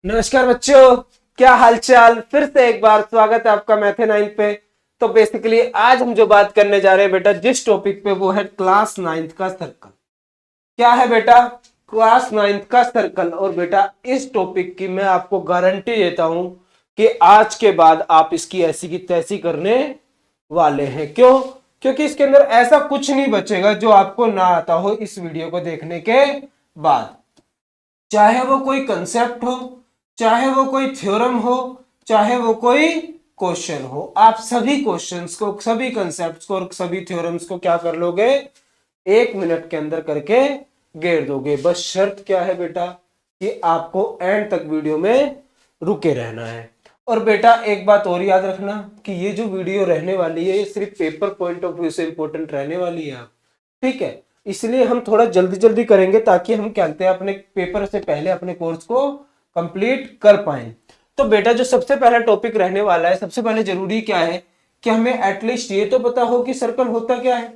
नमस्कार बच्चों, क्या हालचाल। फिर से एक बार स्वागत है आपका मैथ 9 पे। तो बेसिकली आज हम जो बात करने जा रहे हैं बेटा जिस टॉपिक पे, वो है क्लास 9th का सर्कल। क्या है बेटा? क्लास 9th का सर्कल। और बेटा इस टॉपिक की मैं आपको गारंटी देता हूं कि आज के बाद आप इसकी ऐसी की तैसी करने वाले हैं। क्यों? क्योंकि इसके अंदर ऐसा कुछ नहीं बचेगा जो आपको ना आता हो इस वीडियो को देखने के बाद। चाहे वो कोई कंसेप्ट हो, चाहे वो कोई थ्योरम हो, चाहे वो कोई क्वेश्चन हो, आप सभी क्वेश्चंस को, सभी कंसेप्ट्स को और सभी थ्योरम्स को क्या कर लोगे? 1 मिनट के अंदर करके घेर दोगे। बस शर्त क्या है बेटा कि आपको एंड तक वीडियो में रुके रहना है। और बेटा एक बात और याद रखना कि ये जो वीडियो रहने वाली है ये सिर्फ पेपर पॉइंट ऑफ व्यू से इंपॉर्टेंट रहने वाली है। ठीक है, इसलिए हम थोड़ा जल्दी जल्दी करेंगे ताकि हम क्या कहते हैं अपने पेपर से पहले अपने कोर्स को कंप्लीट कर पाए। तो बेटा जो सबसे पहला टॉपिक रहने वाला है, सबसे पहले जरूरी क्या है कि हमें एटलीस्ट ये तो पता हो कि सर्कल होता क्या है।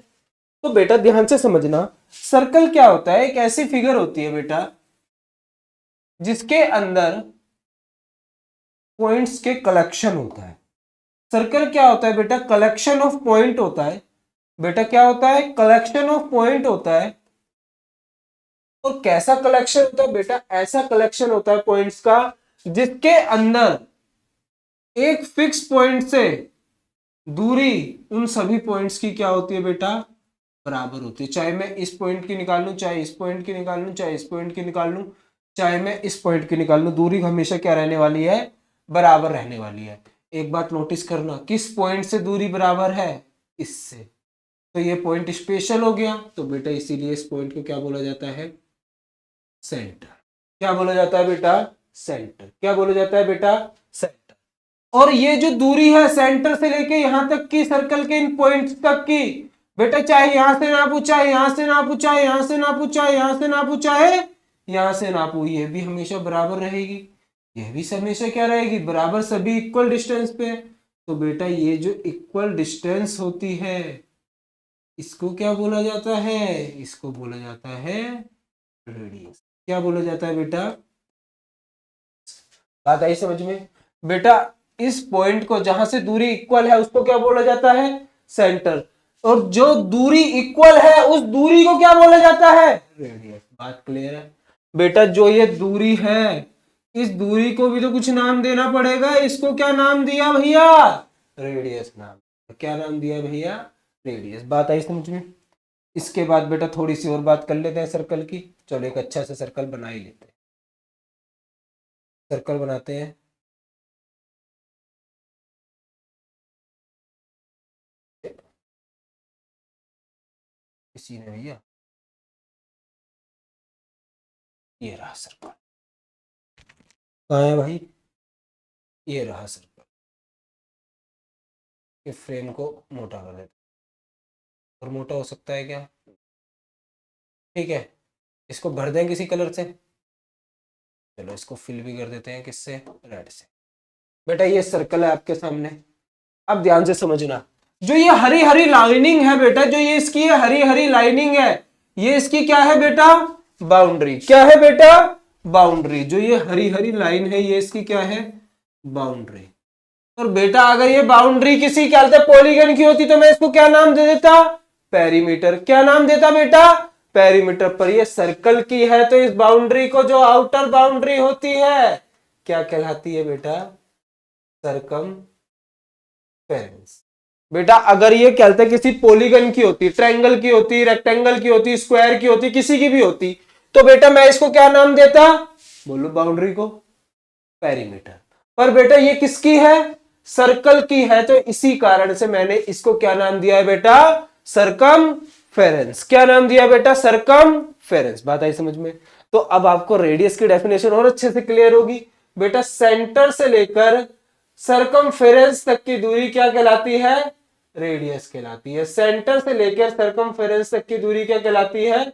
तो बेटा ध्यान से समझना, सर्कल क्या होता है? एक ऐसी फिगर होती है बेटा जिसके अंदर पॉइंट्स के कलेक्शन होता है। सर्कल क्या होता है बेटा? कलेक्शन ऑफ पॉइंट होता है। बेटा क्या होता है? कलेक्शन ऑफ पॉइंट होता है। और कैसा कलेक्शन होता है बेटा? ऐसा कलेक्शन होता है पॉइंट्स का जिसके अंदर एक फिक्स पॉइंट से दूरी उन सभी पॉइंट्स की क्या होती है बेटा? बराबर होती है। चाहे मैं इस पॉइंट की निकाल लूं, चाहे इस पॉइंट की निकाल लूं, चाहे इस पॉइंट की निकाल लूं, चाहे मैं इस पॉइंट की निकाल लूं, दूरी हमेशा क्या रहने वाली है? बराबर रहने वाली है। एक बात नोटिस करना, किस पॉइंट से दूरी बराबर है? इससे। तो ये पॉइंट स्पेशल हो गया। तो बेटा इसीलिए इस पॉइंट को क्या बोला जाता है? सेंटर। क्या बोला जाता है बेटा? सेंटर। क्या बोला जाता है बेटा? सेंटर। और ये जो दूरी है सेंटर से लेके यहां तक की, सर्कल के इन पॉइंट्स तक की, बेटा चाहे यहां से नापू, चाहे यहां से नापू, चाहे यहां से नापू, चाहे यहां से नापू, चाहे यहां से नापू, ये भी हमेशा बराबर रहेगी। ये भी हमेशा क्या रहेगी? बराबर। सभी इक्वल डिस्टेंस पे है। तो बेटा ये जो इक्वल डिस्टेंस होती है इसको क्या बोला जाता है? इसको बोला जाता है रेडियस। क्या बोला जाता है बेटा? बात आई समझ में? बेटा इस पॉइंट को जहां से दूरी इक्वल है उसको क्या बोला जाता है? सेंटर। और जो दूरी इक्वल है उस दूरी को क्या बोला जाता है? रेडियस। बात क्लियर है बेटा? जो ये दूरी है इस दूरी को भी तो कुछ नाम देना पड़ेगा। इसको क्या नाम दिया भैया? रेडियस नाम। क्या नाम दिया भैया? रेडियस। बात आई समझ में? इसके बाद बेटा थोड़ी सी और बात कर लेते हैं सर्कल की। चलो एक अच्छा सा सर्कल बना ही लेते हैं। सर्कल बनाते हैं। इसी ने भैया ये रहा सर्कल। कहाँ है भाई? ये रहा सर्कल। ये फ्रेम को मोटा कर देते। और मोटा हो सकता है क्या? ठीक है, इसको भर दें किसी कलर से। चलो इसको फिल भी कर देते हैं, किससे? रेड से। बेटा ये सर्कल है आपके सामने। अब ध्यान से समझना, जो ये हरी हरी लाइनिंग है बेटा, जो ये इसकी हरी हरी लाइनिंग है, ये इसकी क्या है बेटा? बाउंड्री। क्या है बेटा? बाउंड्री। जो ये हरी हरी लाइन है ये इसकी क्या है? बाउंड्री। और बेटा अगर ये बाउंड्री किसी क्या बोलते पॉलीगन की होती तो मैं इसको क्या नाम दे देता? पेरीमीटर। क्या नाम देता बेटा? पेरीमीटर। पर ये सर्कल की है तो इस बाउंड्री को जो आउटर बाउंड्री होती है क्या कहलाती है बेटा? सरकमफेरेंस। बेटा अगर ये क्या बोलते किसी पॉलीगन की होती, ट्रायंगल की होती, रेक्टेंगल की होती, स्क्वायर की होती, किसी की भी होती, तो बेटा मैं इसको क्या नाम देता? बोलो बाउंड्री को। पेरीमीटर। पर बेटा ये किसकी है? सर्कल की है। तो इसी कारण से मैंने इसको क्या नाम दिया है बेटा? सरकमफेरेंस। क्या नाम दिया बेटा? सरकमफेरेंस। बात आई समझ में? तो अब आपको रेडियस की डेफिनेशन और अच्छे से क्लियर होगी। बेटा सेंटर से लेकर सरकमफेरेंस तक की दूरी क्या कहलाती है? रेडियस कहलाती है। सेंटर से लेकर सरकमफेरेंस तक की दूरी क्या कहलाती है?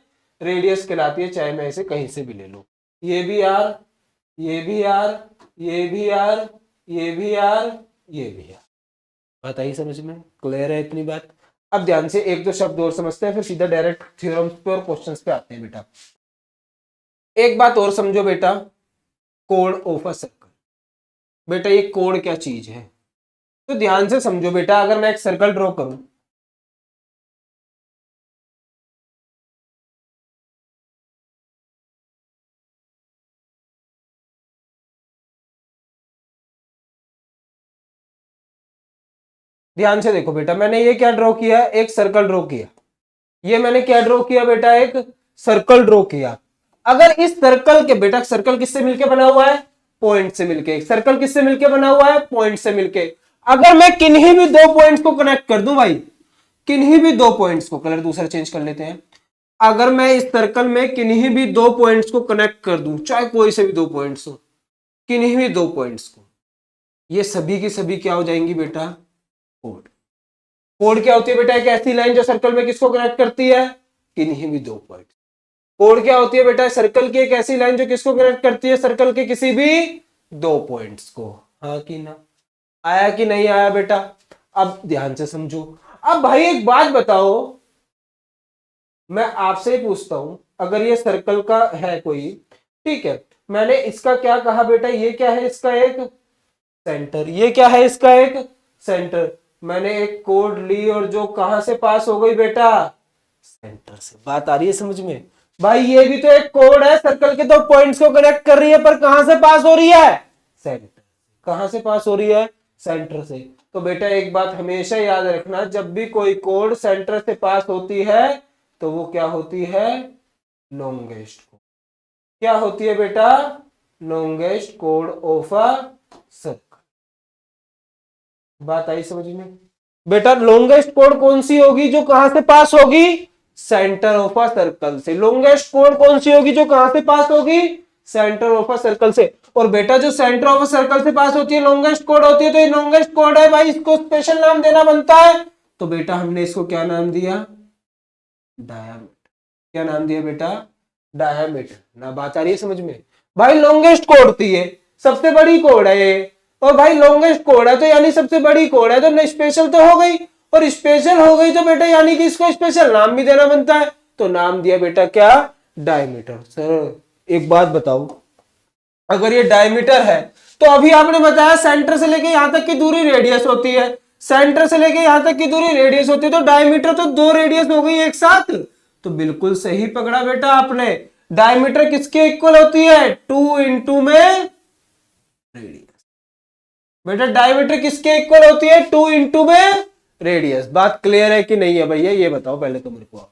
रेडियस कहलाती है। चाहे मैं इसे कहीं से भी ले लूं, ये भी आर, ये भी आर, ये भी आर, ये भी आर, ये भी आर। बात आई समझ में? क्लियर है इतनी बात? अब ध्यान से एक दो शब्द और समझते हैं, फिर सीधा डायरेक्ट थ्योरम्स पे और क्वेश्चंस पे आते हैं। बेटा एक बात और समझो बेटा, कोड ऑफ अ सर्कल। बेटा ये कोड क्या चीज है, तो ध्यान से समझो बेटा। अगर मैं एक सर्कल ड्रॉ करूं, ध्यान से देखो बेटा, मैंने ये क्या ड्रॉ किया, एक सर्कल ड्रॉ किया। ये मैंने क्या ड्रॉ किया बेटा, एक सर्कल ड्रॉ किया। अगर इस सर्कल के, बेटा सर्कल किससे मिलके बना हुआ है, पॉइंट से मिलके। सर्कल किससे मिलके बना हुआ है, पॉइंट से मिलके। अगर मैं किन्हीं भी दो पॉइंट्स को कनेक्ट कर दूं भाई, किन्हीं भी दो पॉइंट्स को, कलर दूसरा चेंज कर लेते हैं। अगर मैं इस सर्कल में किन्हीं भी दो पॉइंट्स को कनेक्ट कर दूं, चाहे कोई से भी दो पॉइंट्स हो, किन्हीं भी दो पॉइंट्स को, ये सभी की सभी क्या हो जाएंगी बेटा, कोड। कोड क्या होती है बेटा, एक ऐसी लाइन जो सर्कल में किसको कनेक्ट करती है, किन्हीं भी दो पॉइंट। कोड क्या होती है बेटा, सर्कल की एक ऐसी लाइन जो किसको कनेक्ट करती है, सर्कल के किसी भी दो पॉइंट्स को। हाँ कि ना, आया कि नहीं आया बेटा। अब ध्यान से समझो। अब भाई एक बात बताओ, मैं आपसे ही पूछता हूं, अगर ये सर्कल का है कोई, ठीक है, मैंने इसका क्या कहा बेटा, ये क्या है, इसका एक सेंटर, ये क्या है, इसका एक सेंटर। मैंने एक कोड ली और जो कहां से पास हो गई बेटा, सेंटर से। बात आ रही है समझ में भाई, ये भी तो एक कोड है, सर्कल के दो पॉइंट्स को कनेक्ट कर रही है, पर कहां से पास हो रही है, सेंटर। कहां से पास हो रही है, सेंटर से। तो बेटा एक बात हमेशा याद रखना, जब भी कोई कोड सेंटर से पास होती है तो वो क्या होती है, लॉन्गेस्ट कोड। क्या होती है बेटा, longest code of a circle. बात आई समझ में बेटा। लॉन्गेस्ट कोड कौन सी होगी, जो कहां से पास होगी, सेंटर ऑफ अ सर्कल से। लॉन्गेस्ट कोड कौन सी होगी, जो कहां से पास होगी, सेंटर ऑफ अ सर्कल से। और बेटा जो सेंटर ऑफ अ सर्कल से पास होती है, लॉन्गेस्ट कोड होती है, तो ये लॉन्गेस्ट कोड है भाई, इसको स्पेशल नाम देना बनता है। तो बेटा हमने इसको क्या नाम दिया, डायामीटर। क्या नाम दिया बेटा, डायामीटर ना। बात आ रही है समझ में भाई। लॉन्गेस्ट कोड होती है, सबसे बड़ी कोड है ये, और भाई लॉन्गेस्ट कोड है तो यानी सबसे बड़ी कोड है, तो स्पेशल तो हो गई, और स्पेशल हो गई तो बेटा यानी कि इसको स्पेशल नाम भी देना बनता है। तो नाम दिया बेटा क्या, डायमीटर। सर एक बात बताओ, अगर ये डायमीटर है तो अभी आपने बताया सेंटर से लेके यहां तक की दूरी रेडियस होती है, सेंटर से लेके यहां तक की दूरी रेडियस होती है, तो डायमीटर तो दो रेडियस हो गई एक साथ। तो बिल्कुल सही पकड़ा बेटा आपने। डायमीटर किसके इक्वल होती है, 2 इंटू में रेडियस। बेटा डायमीटर किसके इक्वल होती है, 2 इंटू में रेडियस। बात क्लियर है कि नहीं है भैया, ये बताओ पहले तो मेरे को।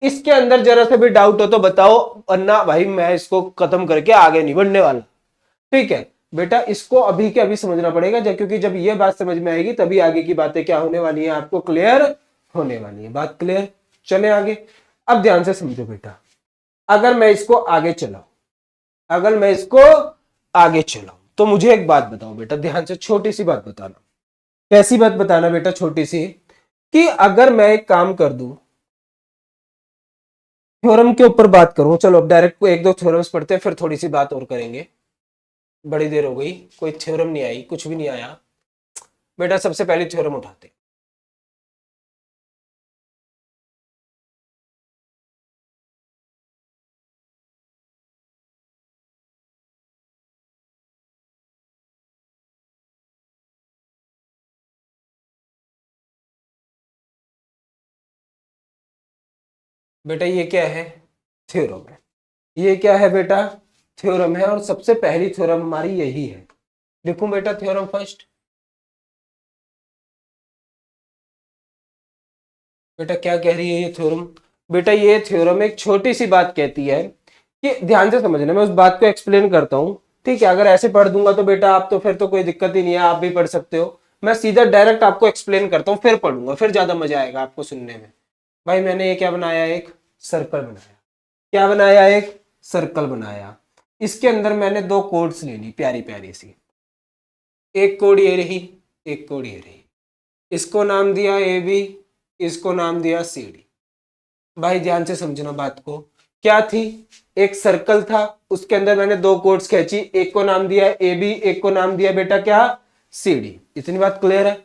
इसके अंदर जरा से भी डाउट हो तो बताओ, वरना भाई मैं इसको खत्म करके आगे नहीं बढ़ने वाला। ठीक है बेटा, इसको अभी के अभी समझना पड़ेगा, क्योंकि जब ये बात समझ में आएगी तभी आगे की बातें क्या होने वाली है, आपको क्लियर होने वाली है। बात क्लियर, चले आगे। अब ध्यान से समझो बेटा, अगर मैं इसको आगे चलाऊं, अगर मैं इसको आगे चलाऊं, तो मुझे एक बात बताओ बेटा, ध्यान से, छोटी सी बात बताना। कैसी बात बताना बेटा, छोटी सी, कि अगर मैं एक काम कर दूं, थ्योरम के ऊपर बात करूं। चलो अब डायरेक्ट को एक दो थ्योरम्स पढ़ते हैं, फिर थोड़ी सी बात और करेंगे। बड़ी देर हो गई, कोई थ्योरम नहीं आई, कुछ भी नहीं आया बेटा। सबसे पहले थ्योरम उठाते हैं। बेटा ये क्या है, थ्योरम है। ये क्या है बेटा, थ्योरम है। और सबसे पहली थ्योरम हमारी यही है। लिखूं बेटा थ्योरम फर्स्ट। बेटा क्या कह रही है ये थ्योरम, बेटा ये थ्योरम एक छोटी सी बात कहती है कि, ध्यान से समझना, मैं उस बात को एक्सप्लेन करता हूं। ठीक है, अगर ऐसे पढ़ दूंगा तो बेटा आप तो फिर तो कोई दिक्कत ही नहीं है, आप भी पढ़ सकते हो। मैं सीधा डायरेक्ट आपको एक्सप्लेन करता हूं, फिर पढ़ूंगा, फिर ज्यादा मजा आएगा आपको सुनने में। भाई मैंने ये क्या बनाया, एक सर्कल बनाया। क्या बनाया, एक सर्कल बनाया। इसके अंदर मैंने दो कोड्स ले ली, प्यारी प्यारी सी। एक कोड ये रही, एक कोड ये रही। इसको नाम दिया ए बी, इसको नाम दिया सी डी। भाई ध्यान से समझना बात को, क्या थी, एक सर्कल था, उसके अंदर मैंने दो कोड्स खींची, एक को नाम दिया ए बी, एक को नाम दिया बेटा क्या, सी डी। इतनी बात क्लियर है।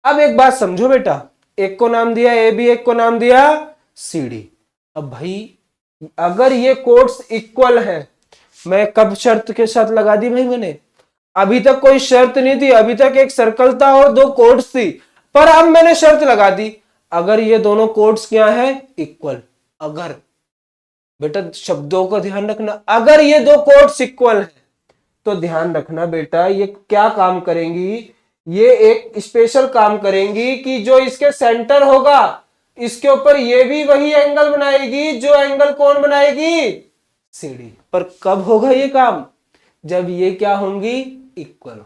अब एक बात समझो बेटा, एक को नाम दिया ए बी, एक को नाम दिया सी डी। अब भाई अगर ये कोड्स इक्वल है, मैं कब शर्त के साथ लगा दी भाई मैंने? अभी तक कोई शर्त नहीं थी, अभी तक एक सर्कल था और दो कोड्स थी, पर अब मैंने शर्त लगा दी, अगर ये दोनों कोड्स क्या है, इक्वल। अगर, बेटा शब्दों का ध्यान रखना, अगर ये दो कोड्स इक्वल है तो ध्यान रखना बेटा ये क्या काम करेंगी, ये एक स्पेशल काम करेंगी कि जो इसके सेंटर होगा इसके ऊपर ये भी वही एंगल बनाएगी जो एंगल कौन बनाएगी, सीडी। पर कब होगा ये काम, जब ये क्या होंगी, इक्वल।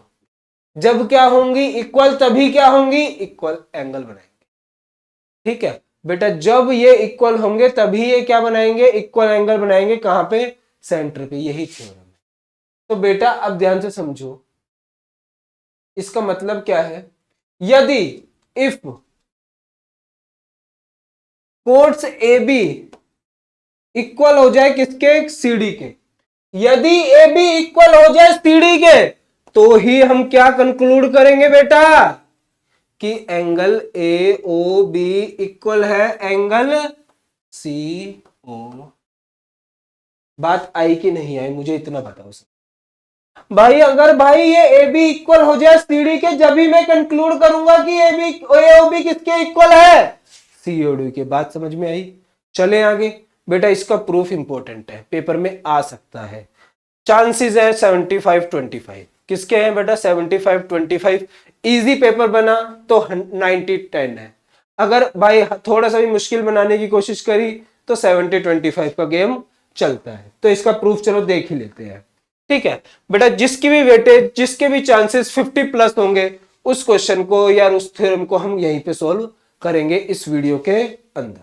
जब क्या होंगी, इक्वल, तभी क्या होंगी, इक्वल एंगल बनाएंगे। ठीक है बेटा, जब ये इक्वल होंगे तभी ये क्या बनाएंगे, इक्वल एंगल बनाएंगे। कहां पे, सेंटर पे। यही थ्योरम है। तो बेटा अब ध्यान से समझो, इसका मतलब क्या है, यदि if chords A B equal हो जाए किसके, सीडी के, यदि ए बी इक्वल हो जाए सीडी के, तो ही हम क्या कंक्लूड करेंगे बेटा, कि angle A O B equal है एंगल सी ओ। बात आई कि नहीं आई, मुझे इतना बताओ भाई। अगर भाई ये ए बी इक्वल हो जाए सीडी के, जब भी मैं कंक्लूड करूंगा कि A B A O B किसके इक्वल है, सी ओ डी के। बात समझ में आई? चले आगे बेटा, इसका प्रूफ इंपॉर्टेंट है, पेपर में आ सकता है। चांसेस है 75-25। किसके हैं बेटा, 75-25। इजी पेपर बना तो 90-10 है। अगर भाई थोड़ा सा भी मुश्किल बनाने की कोशिश करी तो 70-25 का गेम चलता है। तो इसका प्रूफ चलो देख ही लेते हैं। ठीक है बेटा, जिसकी भी वेटेज, जिसके भी चांसेस 50+ होंगे, उस क्वेश्चन को या उस थ्योरम को हम यहीं पे सोल्व करेंगे इस वीडियो के अंदर।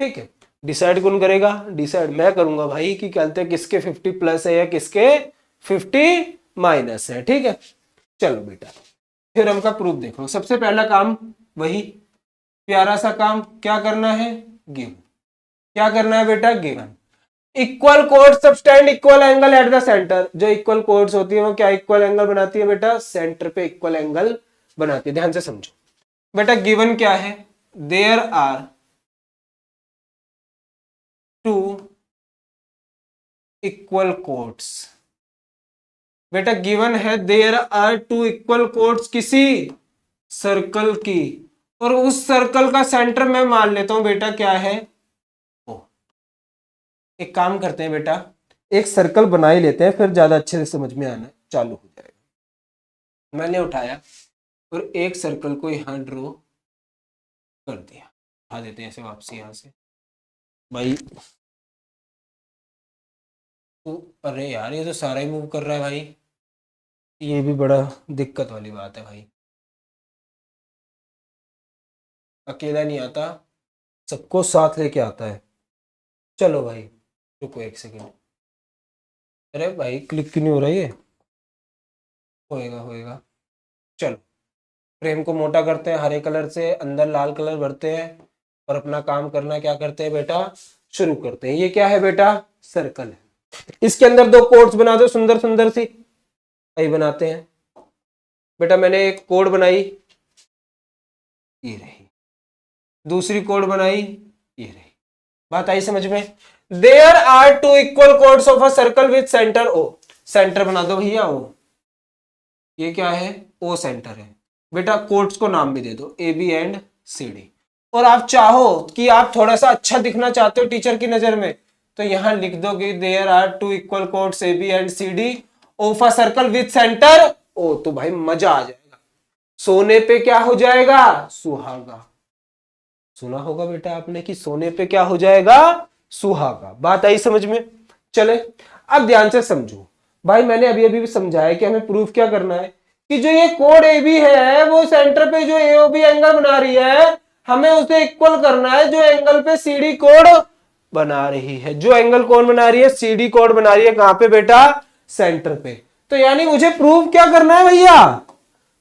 ठीक है, डिसाइड कौन करेगा, डिसाइड मैं करूंगा भाई कि कहते हैं किसके 50+ है या किसके 50- है। ठीक है, चलो बेटा थ्योरम का प्रूफ देखो। सबसे पहला काम वही प्यारा सा काम, क्या करना है, गिवन। क्या करना है बेटा, given. Equal codes subtend equal angle at the centre. जो इक्वल कोड्स होती है वो क्या इक्वल एंगल बनाती है बेटा, सेंटर पे इक्वल एंगल बनाती है। ध्यान से समझो बेटा, गिवन क्या है, there are two equal chords. बेटा गिवन है there are two equal chords किसी सर्कल की, और उस सर्कल का सेंटर मैं मान लेता हूं बेटा क्या है, ओ। एक काम करते हैं बेटा, एक सर्कल बना ही लेते हैं, फिर ज्यादा अच्छे से समझ में आना चालू हो जाएगा। मैंने उठाया और एक सर्कल को यहां ड्रॉ कर दिया। उठा देते हैं ऐसे वापसी यहां से भाई। तो अरे यार ये तो सारा ही मूव कर रहा है भाई, ये भी बड़ा दिक्कत वाली बात है भाई। अकेला नहीं आता, सबको साथ लेके आता है। चलो भाई रुको एक सेकंड। अरे भाई क्लिक क्यों नहीं हो रहा है ये, होएगा होएगा। चलो फ्रेम को मोटा करते हैं, हरे कलर से अंदर लाल कलर भरते हैं और अपना काम करना क्या करते हैं बेटा, शुरू करते हैं। ये क्या है बेटा, सर्कल है। इसके अंदर दो कोड्स बना दो सुंदर सुंदर सी, यही बनाते हैं बेटा। मैंने एक कोड बनाई, ये रही। दूसरी कोड बनाई, ये रही। बात आई समझ में? There are two equal chords of a circle with centre O. Centre बना दो भैया ओ। ये क्या है, ओ सेंटर है बेटा। कोड्स को नाम भी दे दो A B and C D. और आप चाहो कि आप थोड़ा सा अच्छा दिखना चाहते हो टीचर की नजर में, तो यहां लिख दो कि there are two equal chords A B and C D of a circle with centre O. तो भाई मजा आ जाएगा, सोने पे क्या हो जाएगा, सुहागा। सुना होगा बेटा आपने कि सोने पे क्या हो जाएगा, सुहागा। बात आई समझ में? चले अब ध्यान से समझो भाई, मैंने अभी अभी समझाया कि हमें प्रूफ क्या करना है, कि जो ये कोड ए बी है वो सेंटर पे जो ए ओ बी एंगल बना रही है, हमें उसे इक्वल करना है जो एंगल पे सी डी कोड बना रही है। जो एंगल कौन बना रही है, सी डी कोड बना रही है। कहां पे बेटा, सेंटर पे। तो यानी मुझे प्रूफ क्या करना है भैया,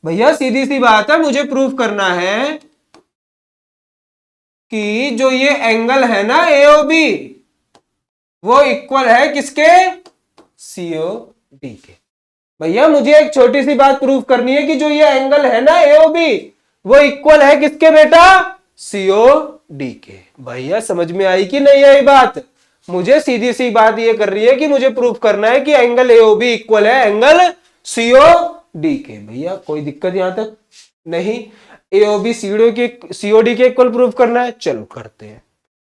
भैया सीधी सी बात है, मुझे प्रूफ करना है कि जो ये एंगल है ना एओबी, वो इक्वल है किसके, सीओडी के। भैया मुझे एक छोटी सी बात प्रूफ करनी है कि जो ये एंगल है ना एओबी, वो इक्वल है किसके बेटा, सीओडी के। भैया समझ में आई कि नहीं आई बात? मुझे सीधी सी बात ये कर रही है कि मुझे प्रूफ करना है कि एंगल एओबी इक्वल है एंगल सीओडी के। भैया कोई दिक्कत यहां तक नहीं। एओबी सीओडी के इक्वल प्रूफ करना है, चलो करते हैं।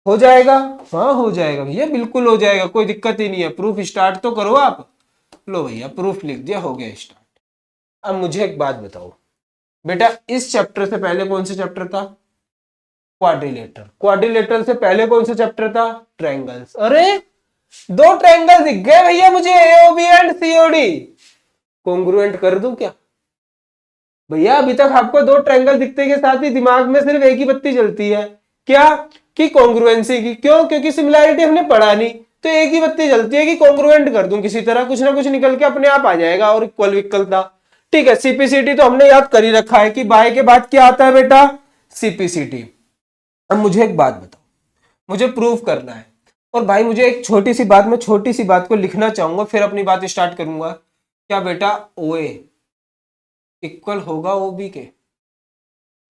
हो जाएगा? हाँ हो जाएगा भैया, बिल्कुल हो जाएगा, कोई दिक्कत ही नहीं है। प्रूफ स्टार्ट तो करो आप। लो भैया प्रूफ लिख दिया, हो गया स्टार्ट। अब मुझे एक बात बताओ बेटा, इस चैप्टर से पहले कौन सा चैप्टर था? क्वाड्रिलेटरल। क्वाड्रिलेटरल से पहले कौन सा चैप्टर था? ट्रायंगल्स। अरे दो ट्रायंगल दिख गए भैया मुझे, एओबी एंड सीओडी। कॉन्ग्रुएंट कर दूं क्या? भैया अभी तक आपको दो ट्रायंगल दिखते के साथ ही दिमाग में सिर्फ एक ही बत्ती जलती है, क्या? कि कॉन्ग्रुएंसी की। क्यों? क्योंकि सिमिलैरिटी हमने पढ़ा नहीं, तो एक ही बत्ती जलती है कि कॉन्ग्रुएंट कर दूं किसी तरह, कुछ ना कुछ निकल के अपने आप आ जाएगा। और इक्वल विकल्पता, ठीक है। सीपीसीटी तो हमने याद कर ही रखा है कि बाय के बाद क्या आता है बेटा? सीपीसीटी। अब मुझे एक बात बताओ, मुझे प्रूफ करना है। और भाई मुझे एक छोटी सी बात, मैं छोटी सी बात को लिखना चाहूंगा, फिर अपनी बात स्टार्ट करूंगा। क्या बेटा ओए इक्वल होगा ओबी के?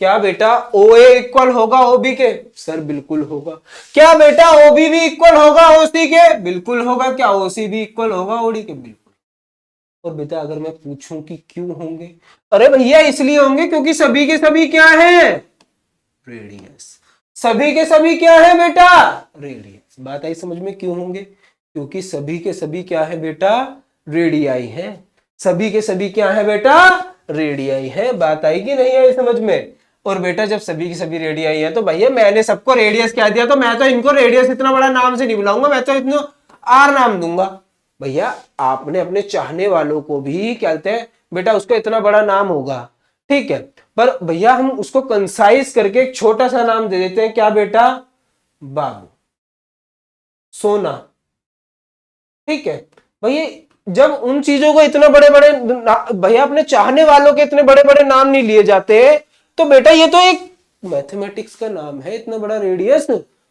क्या बेटा ओए इक्वल होगा ओबी के? सर बिल्कुल होगा। क्या बेटा ओबी भी इक्वल होगा ओसी के? बिल्कुल होगा। क्या ओसी भी इक्वल होगा ओडी के? बिल्कुल। और बेटा अगर मैं पूछूं कि क्यों होंगे? अरे भैया इसलिए होंगे क्योंकि सभी के सभी क्या है? रेडियस। सभी के सभी क्या है बेटा? रेडियस। बात आई समझ में? क्यों होंगे? क्योंकि सभी के सभी क्या है बेटा? रेडियाई है। सभी के सभी क्या है बेटा? रेडियाई है। बात आई कि नहीं आई समझ में? और बेटा जब सभी की सभी रेडियाई है तो भैया मैंने सबको रेडियस क्या दिया, तो मैं तो इनको रेडियस इतना बड़ा नाम से नहीं बुलाऊंगा, मैं तो इतना आर नाम दूंगा। भैया आपने अपने चाहने वालों को भी क्या कहते हैं बेटा, उसका इतना बड़ा नाम होगा, ठीक है, पर भैया हम उसको कंसाइज करके एक छोटा सा नाम दे देते हैं। क्या बेटा? बाबू, सोना, ठीक है। भैया जब उन चीजों को इतना बड़े बड़े भैया अपने चाहने वालों के इतने बड़े बड़े नाम नहीं लिए जाते, तो बेटा ये तो एक मैथमेटिक्स का नाम है, इतना बड़ा रेडियस,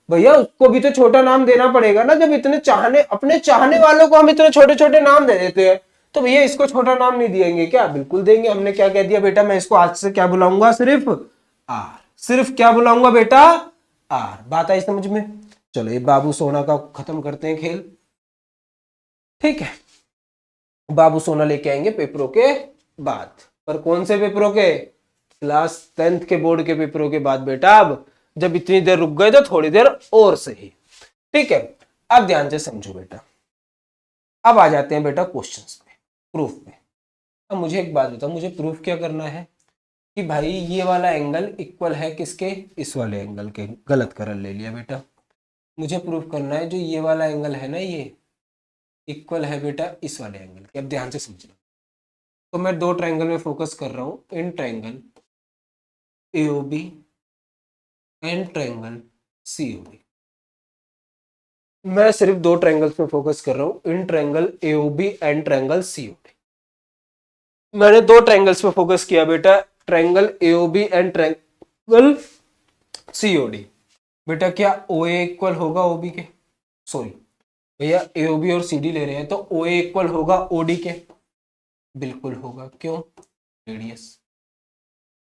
भैया उसको भी तो छोटा नाम देना पड़ेगा ना। जब इतने चाहने अपने चाहने वालों को हम इतने छोटे छोटे नाम दे देते हैं, तो भैया इसको छोटा नाम नहीं देंगे क्या? बिल्कुल देंगे। हमने क्या कह दिया बेटा, मैं इसको आज से क्या बुलाऊंगा? सिर्फ आर। सिर्फ क्या बुलाऊंगा बेटा? आर। बात आई समझ में? चलो ये बाबू सोना का खत्म करते हैं खेल, ठीक है। बाबू सोना लेके आएंगे पेपरों के बाद। पर कौन से पेपरों के? क्लास 10th के बोर्ड के पेपरों के बाद बेटा। अब जब इतनी देर रुक गए तो थोड़ी देर और सही, ठीक है। अब ध्यान से समझो बेटा, अब आ जाते हैं बेटा क्वेश्चंस पे, प्रूफ पे। अब मुझे एक बात बताओ, मुझे प्रूफ क्या करना है कि भाई ये वाला एंगल इक्वल है किसके? इस वाले एंगल के। गलत करल ले लिया बेटा। मुझे प्रूफ करना है जो ये वाला एंगल है ना, ये इक्वल है बेटा इस वाले एंगल के। अब ध्यान से समझना, तो मैं दो ट्रायंगल में फोकस कर रहा हूं, in triangle AOB and triangle COD. मैं सिर्फ दो ट्रायंगल्स पे फोकस कर रहा हूं, in triangle AOB and triangle COD. मैंने दो ट्रायंगल्स पे फोकस किया बेटा, triangle AOB and triangle COD. बेटा क्या ओए इक्वल होगा ओबी के? सॉरी भैया एओबी और सीडी ले रहे हैं, तो ओए इक्वल होगा ओडी के? बिल्कुल होगा। क्यों? रेडियस।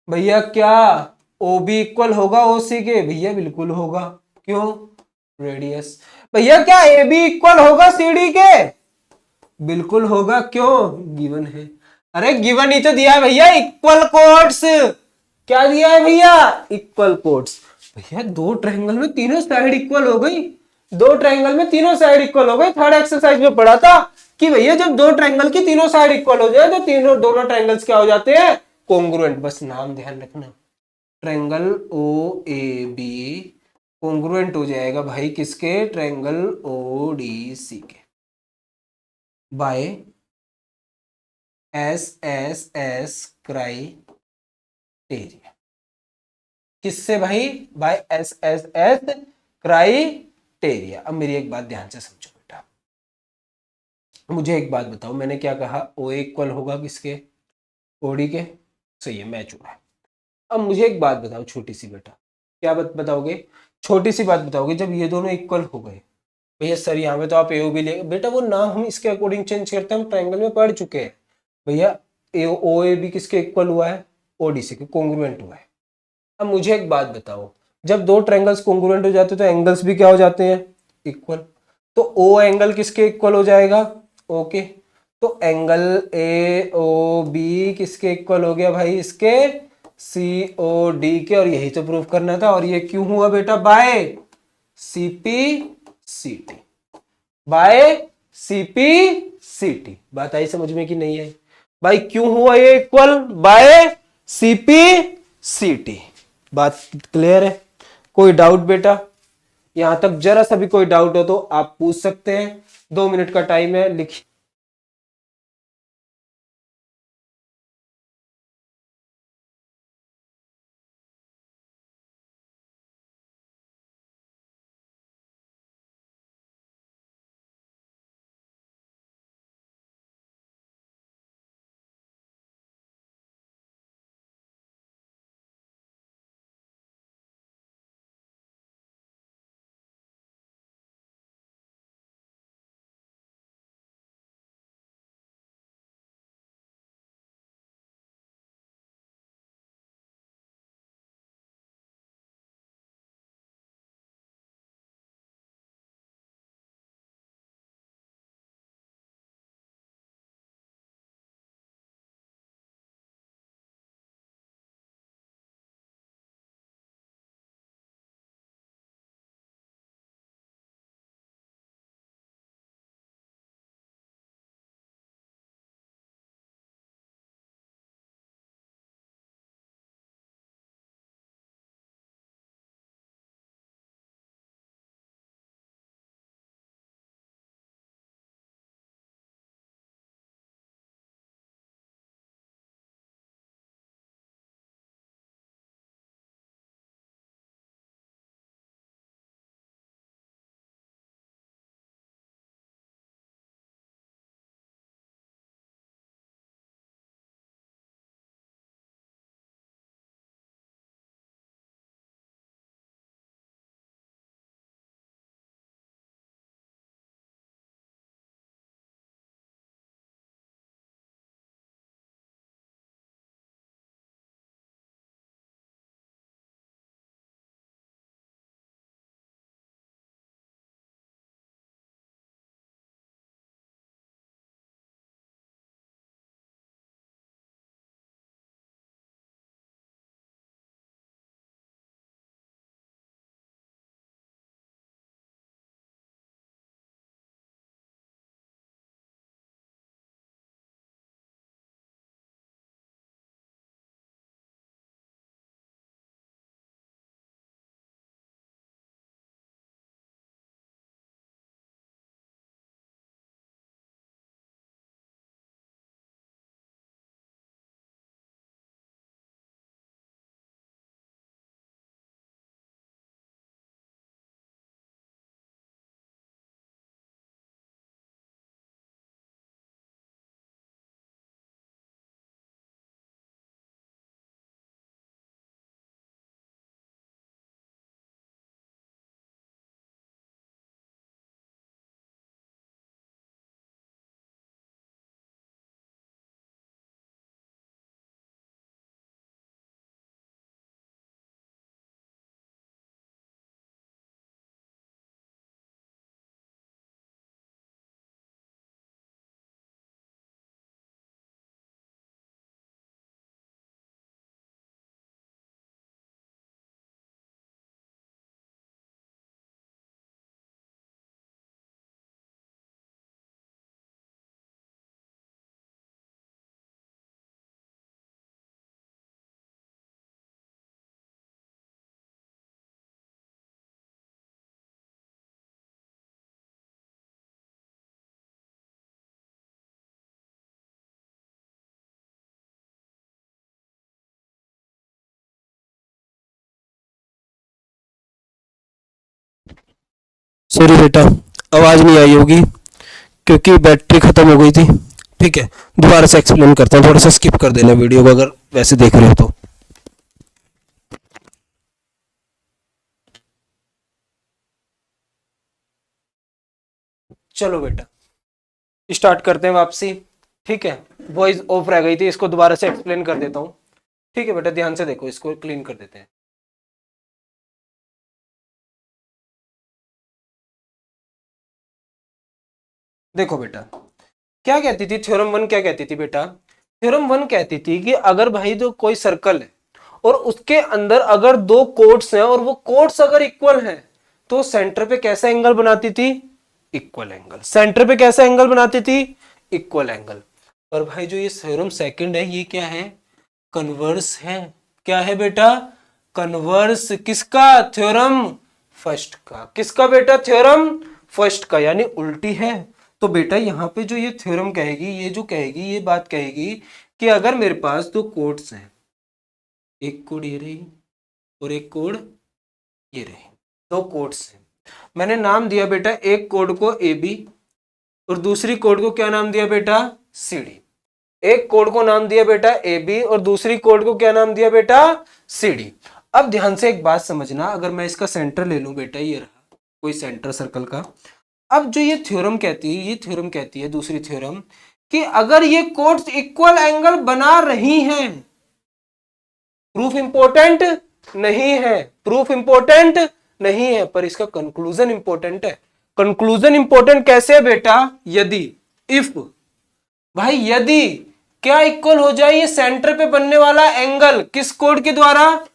भैया क्या ओबी इक्वल होगा ओसी के? भैया बिल्कुल होगा। क्यों? रेडियस। भैया क्या एबी इक्वल होगा सीडी के? बिल्कुल होगा। क्यों? गिवन है। अरे गिवन ही तो दिया है भैया, इक्वल कोड्स। क्या दिया है भैया? Equal chords. भैया दो ट्रायंगल में तीनों साइड इक्वल हो गई, दो ट्रायंगल में तीनों साइड इक्वल हो गई। थर्ड एक्सरसाइज में पढ़ा था कि भैया जब दो ट्रायंगल की तीनों साइड इक्वल हो जाए तो तीनों दोनों ट्रायंगल्स क्या हो जाते हैं? कॉन्ग्रुएंट। बस नाम ध्यान रखना, triangle O A B congruent हो जाएगा भाई किसके? ट्रायंगल ओ डी सी के, by S S S criteria. किससे भाई? By S S S criteria. अब मेरी एक बात ध्यान से समझो बेटा, मुझे एक बात बताओ, मैंने क्या कहा? ओ इक्वल होगा किसके? ओडी के। सही है, मैच हुआ है। अब मुझे एक बात बताओ छोटी सी बेटा, क्या बताओगे? छोटी सी बात बताओगे, जब ये दोनों इक्वल हो गए, भैया सर यहाँ पे तो आप एओ भी ले बेटा, वो नाम हम इसके अकॉर्डिंग चेंज करते हैं, हम ट्रायंगल में पढ़ चुके हैं भैया। ओ ए बी किसके इक्वल हुआ है? ओडीसी के, कॉन्ग्रुएंट हुआ है। अब मुझे एक बात बताओ, जब दो ट्रायंगल्स कॉन्ग्रुएंट हो जाते हैं तो एंगल्स भी क्या हो जाते हैं? इक्वल। तो ओ एंगल किसके इक्वल हो जाएगा, ओके। तो एंगल ए ओ बी किसके इक्वल हो गया भाई, इसके सी ओ डी के, और यही तो प्रूफ करना था। और ये क्यों हुआ बेटा, बाय सीपी सीटी, बाय सीपी सीटी। बात आई समझ में कि नहीं आई भाई, क्यों हुआ ये इक्वल, बाय सीपी सीटी। बात क्लियर है, कोई डाउट बेटा, यहां तक जरा सा भी कोई डाउट हो तो आप पूछ सकते हैं, 2 मिनट का टाइम है, लिखिए। सॉरी बेटा, आवाज नहीं आई होगी क्योंकि बैटरी खत्म हो गई थी। ठीक है, दोबारा से एक्सप्लेन करता हूँ, थोड़ा सा स्किप कर देना वीडियो को अगर वैसे देख रहे हो तो। चलो बेटा, स्टार्ट करते हैं वापसी। ठीक है, वॉइस ऑफ रह गई थी, इसको दोबारा से एक्सप्लेन कर देता हूँ। ठीक है बेटा, ध्यान से देखो, इसको क्लीन कर देते हैं। देखो बेटा, क्या कहती थी थ्योरम वन, क्या कहती थी बेटा? थ्योरम वन कहती थी कि अगर भाई जो कोई सर्कल है और उसके अंदर अगर दो कोड्स हैं और वो कोड्स अगर इक्वल हैं तो सेंटर पे कैसा एंगल बनाती थी? Equal angle. सेंटर पे कैसा एंगल बनाती थी? Equal angle. और भाई जो ये थ्योरम सेकंड है ये क्या है? कन्वर्स है। क्या है बेटा? कन्वर्स। किसका? थ्योरम फर्स्ट का। किसका बेटा? थ्योरम फर्स्ट का, यानी उल्टी है। तो बेटा यहां पे जो ये थ्योरम कहेगी, ये जो कहेगी, ये बात कहेगी कि अगर मेरे पास दो कोड्स हैं, एक कोड ये रही और एक कोड ये रही, दो कोड्स हैं, मैंने नाम दिया बेटा एक कोड को ए बी और दूसरी कोड को क्या नाम दिया बेटा? C D. एक कोड को नाम दिया बेटा ए बी और दूसरी कोड को क्या नाम दिया बेटा? C D. अब ध्यान से एक बात समझना, अगर मैं इसका सेंटर ले लूं बेटा, ये रहा कोई सेंटर सर्कल का। अब जो ये थ्योरम कहती है, ये थ्योरम कहती है दूसरी थ्योरम कि अगर ये कोड्स इक्वल एंगल बना रही हैं, प्रूफ इंपॉर्टेंट नहीं है, प्रूफ इंपॉर्टेंट नहीं है, पर इसका कंक्लूजन इंपॉर्टेंट है। कंक्लूजन इंपॉर्टेंट कैसे है बेटा? यदि, इफ, भाई यदि क्या इक्वल हो जाए ये सेंटर पे बनने वाला एंगल किस कोड के द्वारा?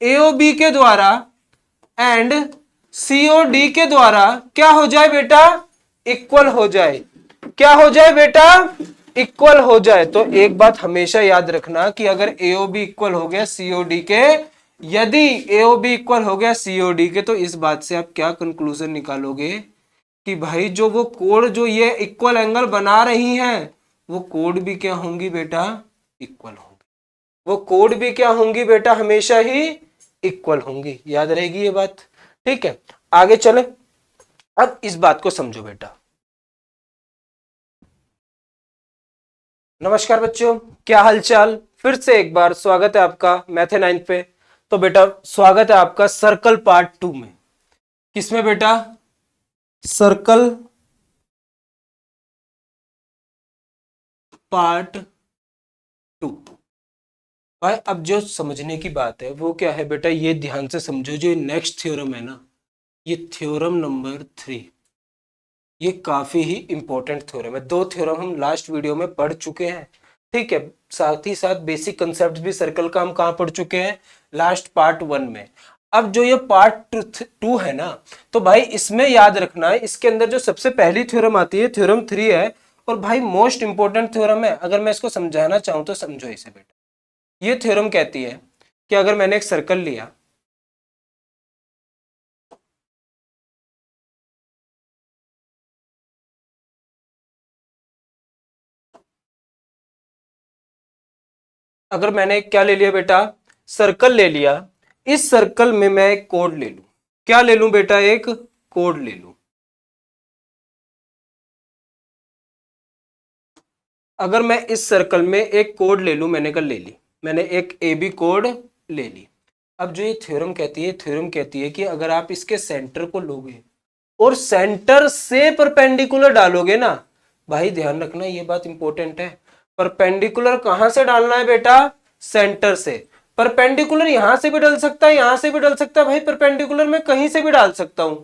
एओबी के द्वारा एंड सीओडी के द्वारा क्या हो जाए बेटा? इक्वल हो जाए। क्या हो जाए बेटा? इक्वल हो जाए। तो एक बात हमेशा याद रखना कि अगर एओबी इक्वल हो गया सीओडी के, यदि एओबी इक्वल हो गया सीओडी के, तो इस बात से आप क्या कंक्लूजन निकालोगे कि भाई जो वो कोड जो ये इक्वल एंगल बना रही हैं वो कोड भी क्या होंगी बेटा? इक्वल होंगी। वो कोड भी क्या होंगी बेटा? हमेशा ही इक्वल होंगी। याद रहेगी ये बात? ठीक है, आगे चले। अब इस बात को समझो बेटा। नमस्कार बच्चों, क्या हालचाल? फिर से एक बार स्वागत है आपका मैथे नाइन्थ पे। तो बेटा स्वागत है आपका सर्कल पार्ट 2 में। किसमें बेटा? Circle part 2। भाई अब जो समझने की बात है वो क्या है बेटा? ये ध्यान से समझो, जो नेक्स्ट थ्योरम है ना, ये थ्योरम नंबर 3, ये काफी ही इंपॉर्टेंट थ्योरम है। दो थ्योरम हम लास्ट वीडियो में पढ़ चुके हैं, ठीक है। साथ ही साथ बेसिक कंसेप्ट भी सर्कल का हम कहाँ पढ़ चुके हैं? लास्ट पार्ट 1 में। अब जो ये पार्ट 2 है ना, तो भाई इसमें याद रखना है, इसके अंदर जो सबसे पहली थ्योरम आती है थ्योरम 3 है, और भाई मोस्ट इंपॉर्टेंट थ्योरम है। अगर मैं इसको समझाना चाहूं तो समझो इसे बेटा। ये थ्योरम कहती है कि अगर मैंने एक सर्कल लिया, अगर मैंने क्या ले लिया बेटा? सर्कल ले लिया। इस सर्कल में मैं एक कोड ले लूं। क्या ले लूं बेटा? एक कोड ले लूं। अगर मैं इस सर्कल में एक कोड ले लूं, मैंने कल ले ली, मैंने एक ए बी कोड ले ली। अब जो ये थ्योरम कहती है, थ्योरम कहती है कि अगर आप इसके सेंटर को लोगे और सेंटर से परपेंडिकुलर डालोगे ना, भाई ध्यान रखना ये बात इंपॉर्टेंट है, परपेंडिकुलर कहां से डालना है बेटा? सेंटर से। परपेंडिकुलर यहां से भी डल सकता है, यहां से भी डल सकता है, भाई परपेंडिकुलर मैं कहीं से भी डाल सकता हूं,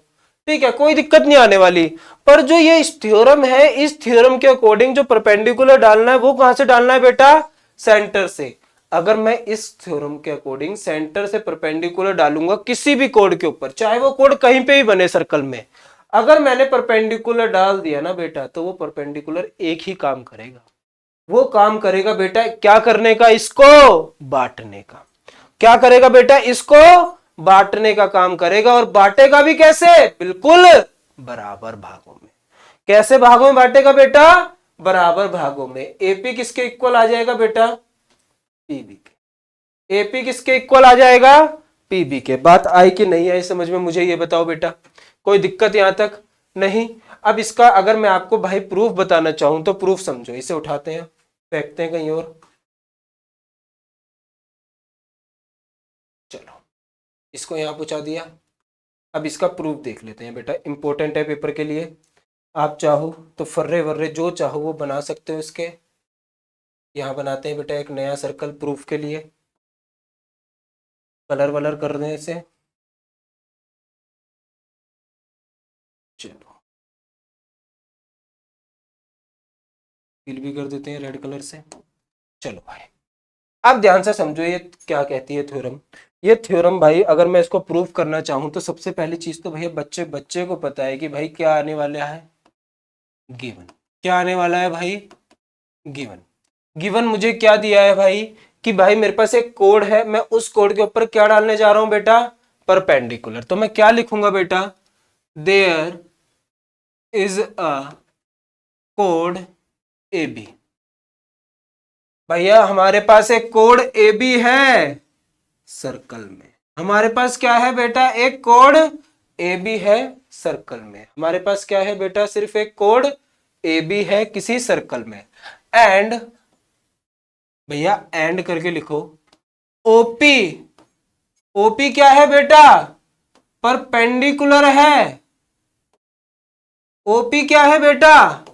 ठीक है, कोई दिक्कत नहीं आने वाली। पर जो ये इस थ्योरम है, इस थ्योरम के अकॉर्डिंग जो परपेंडिकुलर डालना है वो कहां से डालना है बेटा? सेंटर से। अगर मैं इस थ्योरम के अकॉर्डिंग सेंटर से परपेंडिकुलर डालूंगा किसी भी कोड के ऊपर, चाहे वो कोड कहीं पे भी बने सर्कल में, अगर मैंने परपेंडिकुलर डाल दिया ना बेटा, तो वो परपेंडिकुलर एक ही काम करेगा। वो काम करेगा बेटा क्या करने का? इसको बांटने का। क्या करेगा बेटा? इसको बांटने का काम करेगा। और बांटेगा भी कैसे? बिल्कुल बराबर भागों में। कैसे भागों में बांटेगा बेटा? बराबर भागों में। एपी किसके इक्वल आ जाएगा बेटा? पीबी के। एपी किसके इक्वल आ जाएगा? पीबी के। बात आई कि नहीं आई समझ में? मुझे ये बताओ बेटा, कोई दिक्कत यहां तक? नहीं। अब इसका अगर मैं आपको भाई प्रूफ बताना चाहूं तो प्रूफ समझो, इसे उठाते हैं फेंकते हैं कहीं और। चलो इसको यहां पहुंचा दिया। अब इसका प्रूफ देख लेते हैं बेटा, इंपॉर्टेंट है पेपर के लिए। आप चाहो तो फर्रे वर्रे जो चाहो वो बना सकते हो इसके। यहां बनाते हैं बेटा एक नया सर्कल प्रूफ के लिए, कलर वलर कर दें इसे। चलो फिल भी कर देते हैं रेड कलर से। चलो भाई अब ध्यान से समझो ये क्या कहती है थ्योरम। ये थ्योरम भाई अगर मैं इसको प्रूव करना चाहूं तो सबसे पहली चीज तो भैया बच्चे बच्चे को पता है कि भाई क्या आने वाला है, गिवन। क्या आने वाला है भाई, गिवन। गिवन मुझे क्या दिया है भाई कि भाई मेरे पास एक कोड है, मैं उस कोड के ऊपर क्या डालने जा रहा हूं बेटा, परपेंडिकुलर। तो मैं क्या लिखूंगा बेटा, देयर इज अ कोड ए बी। भैया हमारे पास एक कोड ए बी है सर्कल में। हमारे पास क्या है बेटा, एक कोड ए बी है सर्कल में। हमारे पास क्या है बेटा, सिर्फ एक कोड ए बी है किसी सर्कल में। एंड भैया एंड करके लिखो, ओपी। ओपी क्या है बेटा, परपेंडिकुलर है। ओपी क्या है बेटा,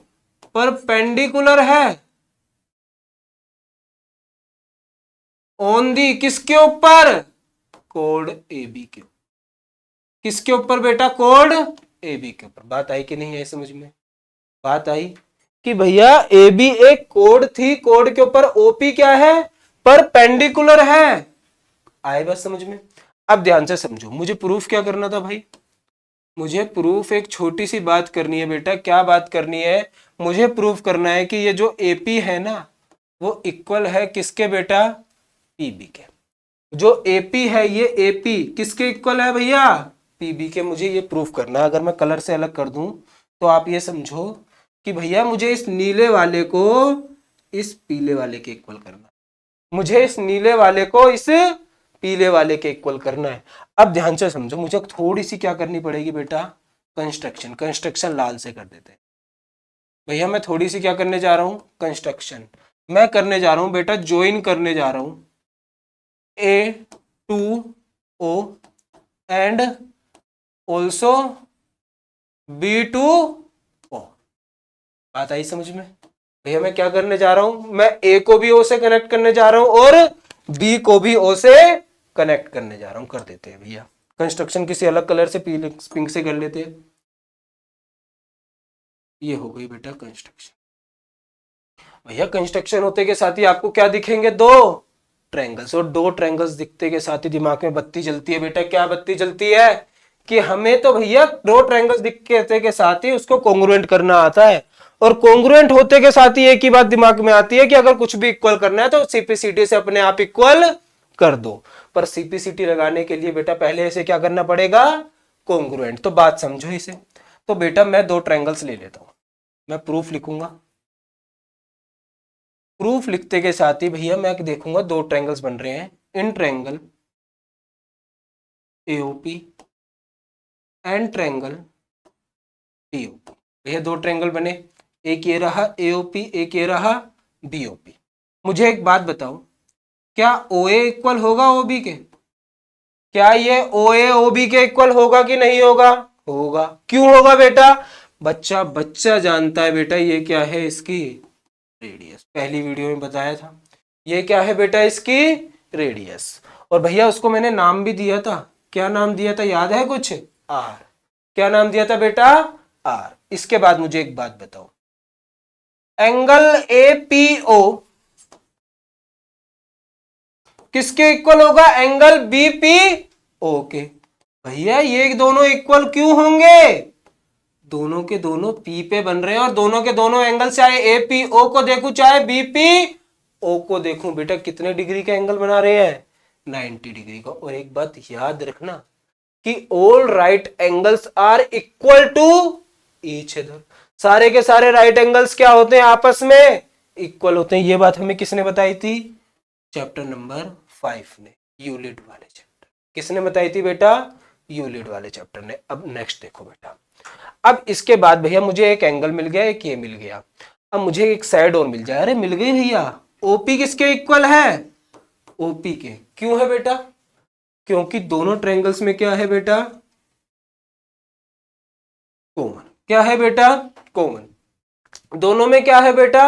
परपेंडिकुलर है ऑन दी, किसके ऊपर, कोड ए बी के। किसके ऊपर बेटा, कोड ए बी के ऊपर। बात आई कि नहीं आई समझ में, बात आई कि भैया ए बी एक कोड थी, कोड के ऊपर ओपी क्या है, परपेंडिकुलर है। आए बस समझ में। अब ध्यान से समझो, मुझे प्रूफ क्या करना था भाई, मुझे प्रूफ एक छोटी सी बात करनी है बेटा। क्या बात करनी है, मुझे प्रूफ करना है कि ये जो एपी है ना वो इक्वल है किसके बेटा, पीबी के। जो एपी है ये एपी किसके इक्वल है भैया, पीबी के। मुझे ये प्रूफ करना है। अगर मैं कलर से अलग कर दूं तो आप ये समझो कि भैया मुझे इस नीले वाले को इस पीले वाले के इक्वल करना है, मुझे इस नीले वाले को इस पीले वाले के इक्वल करना है। अब ध्यान से समझो, मुझे थोड़ी सी क्या करनी पड़ेगी बेटा, कंस्ट्रक्शन। कंस्ट्रक्शन लाल से कर देते हैं भैया। मैं थोड़ी सी क्या करने जा रहा हूं, कंस्ट्रक्शन। मैं करने जा रहा हूं बेटा, ज्वाइन करने जा रहा हूं A2O एंड ऑल्सो B2O। बात आई समझ में भैया। मैं क्या करने जा रहा हूं, मैं A को भी O से कनेक्ट करने जा रहा हूं और B को भी O से कनेक्ट करने जा रहा हूं। कर देते हैं भैया कंस्ट्रक्शन किसी अलग कलर से, पीले पिंक से कर लेते हैं। ये हो गई बेटा कंस्ट्रक्शन। भैया कंस्ट्रक्शन होते के साथ ही आपको क्या दिखेंगे, दो ट्रायंगल्स। और दो ट्रायंगल्स दिखते के साथ ही दिमाग में बत्ती जलती है बेटा। क्या बत्ती जलती है कि हमें तो भैया दो ट्रायंगल्स दिखते के साथ ही उसको कॉन्ग्रुएंट करना आता है। और कॉन्ग्रुएंट होते के साथ ही एक ही बात दिमाग में आती है कि अगर कुछ भी इक्वल करना है तो सीपीसीटी से अपने आप इक्वल कर दो। पर सीपीसीटी लगाने के लिए बेटा पहले इसे क्या करना पड़ेगा, कॉन्ग्रुएंट। तो बात समझो इसे। तो बेटा मैं दो ट्रायंगल्स ले लेता हूं, मैं प्रूफ लिखूंगा। प्रूफ लिखते के साथ ही भैया मैं देखूंगा दो ट्रायंगल्स बन रहे हैं, in triangle AOP and triangle BOP. भैया दो ट्रायंगल बने, एक ये रहा एओपी, एक ये रहा बीओपी। मुझे एक बात बताओ, क्या ओए इक्वल होगा ओबी के, क्या ये ओए ओबी के इक्वल होगा कि नहीं होगा, होगा। क्यों होगा बेटा, बच्चा बच्चा जानता है बेटा ये क्या है, इसकी रेडियस। पहली वीडियो में बताया था ये क्या है बेटा, इसकी रेडियस। और भैया उसको मैंने नाम भी दिया था, क्या नाम दिया था याद है कुछ, आर। क्या नाम दिया था बेटा, आर। इसके बाद मुझे एक बात बताओ, एंगल एपीओ किसके इक्वल होगा, एंगल बीपीओ के। भैया ये दोनों इक्वल क्यों होंगे, दोनों के दोनों पी पे बन रहे हैं और दोनों के दोनों एंगल, चाहे एपीओ को देखूं चाहे बीपीओ को देखूं, बेटा कितने डिग्री का एंगल बना रहे हैं, 90 डिग्री का। और एक बात याद रखना कि all right angles are equal to each other. सारे के सारे राइट एंगल्स क्या होते हैं, आपस में इक्वल होते हैं। ये बात हमें किसने बताई थी, चैप्टर नंबर 5 ने, यूलिड वाले चैप्टर। किसने बताई थी बेटा, यूलिड वाले चैप्टर ने। अब नेक्स्ट देखो बेटा, अब इसके बाद भैया मुझे एक एंगल मिल गया, एक ये मिल गया। अब मुझे एक साइड और मिल जाए, अरे मिल गई भैया। ओपी किसके इक्वल है, ओपी के। क्यों है बेटा, क्योंकि दोनों ट्रायंगल्स में क्या है बेटा, कॉमन। क्या है बेटा, कॉमन। दोनों में क्या है बेटा।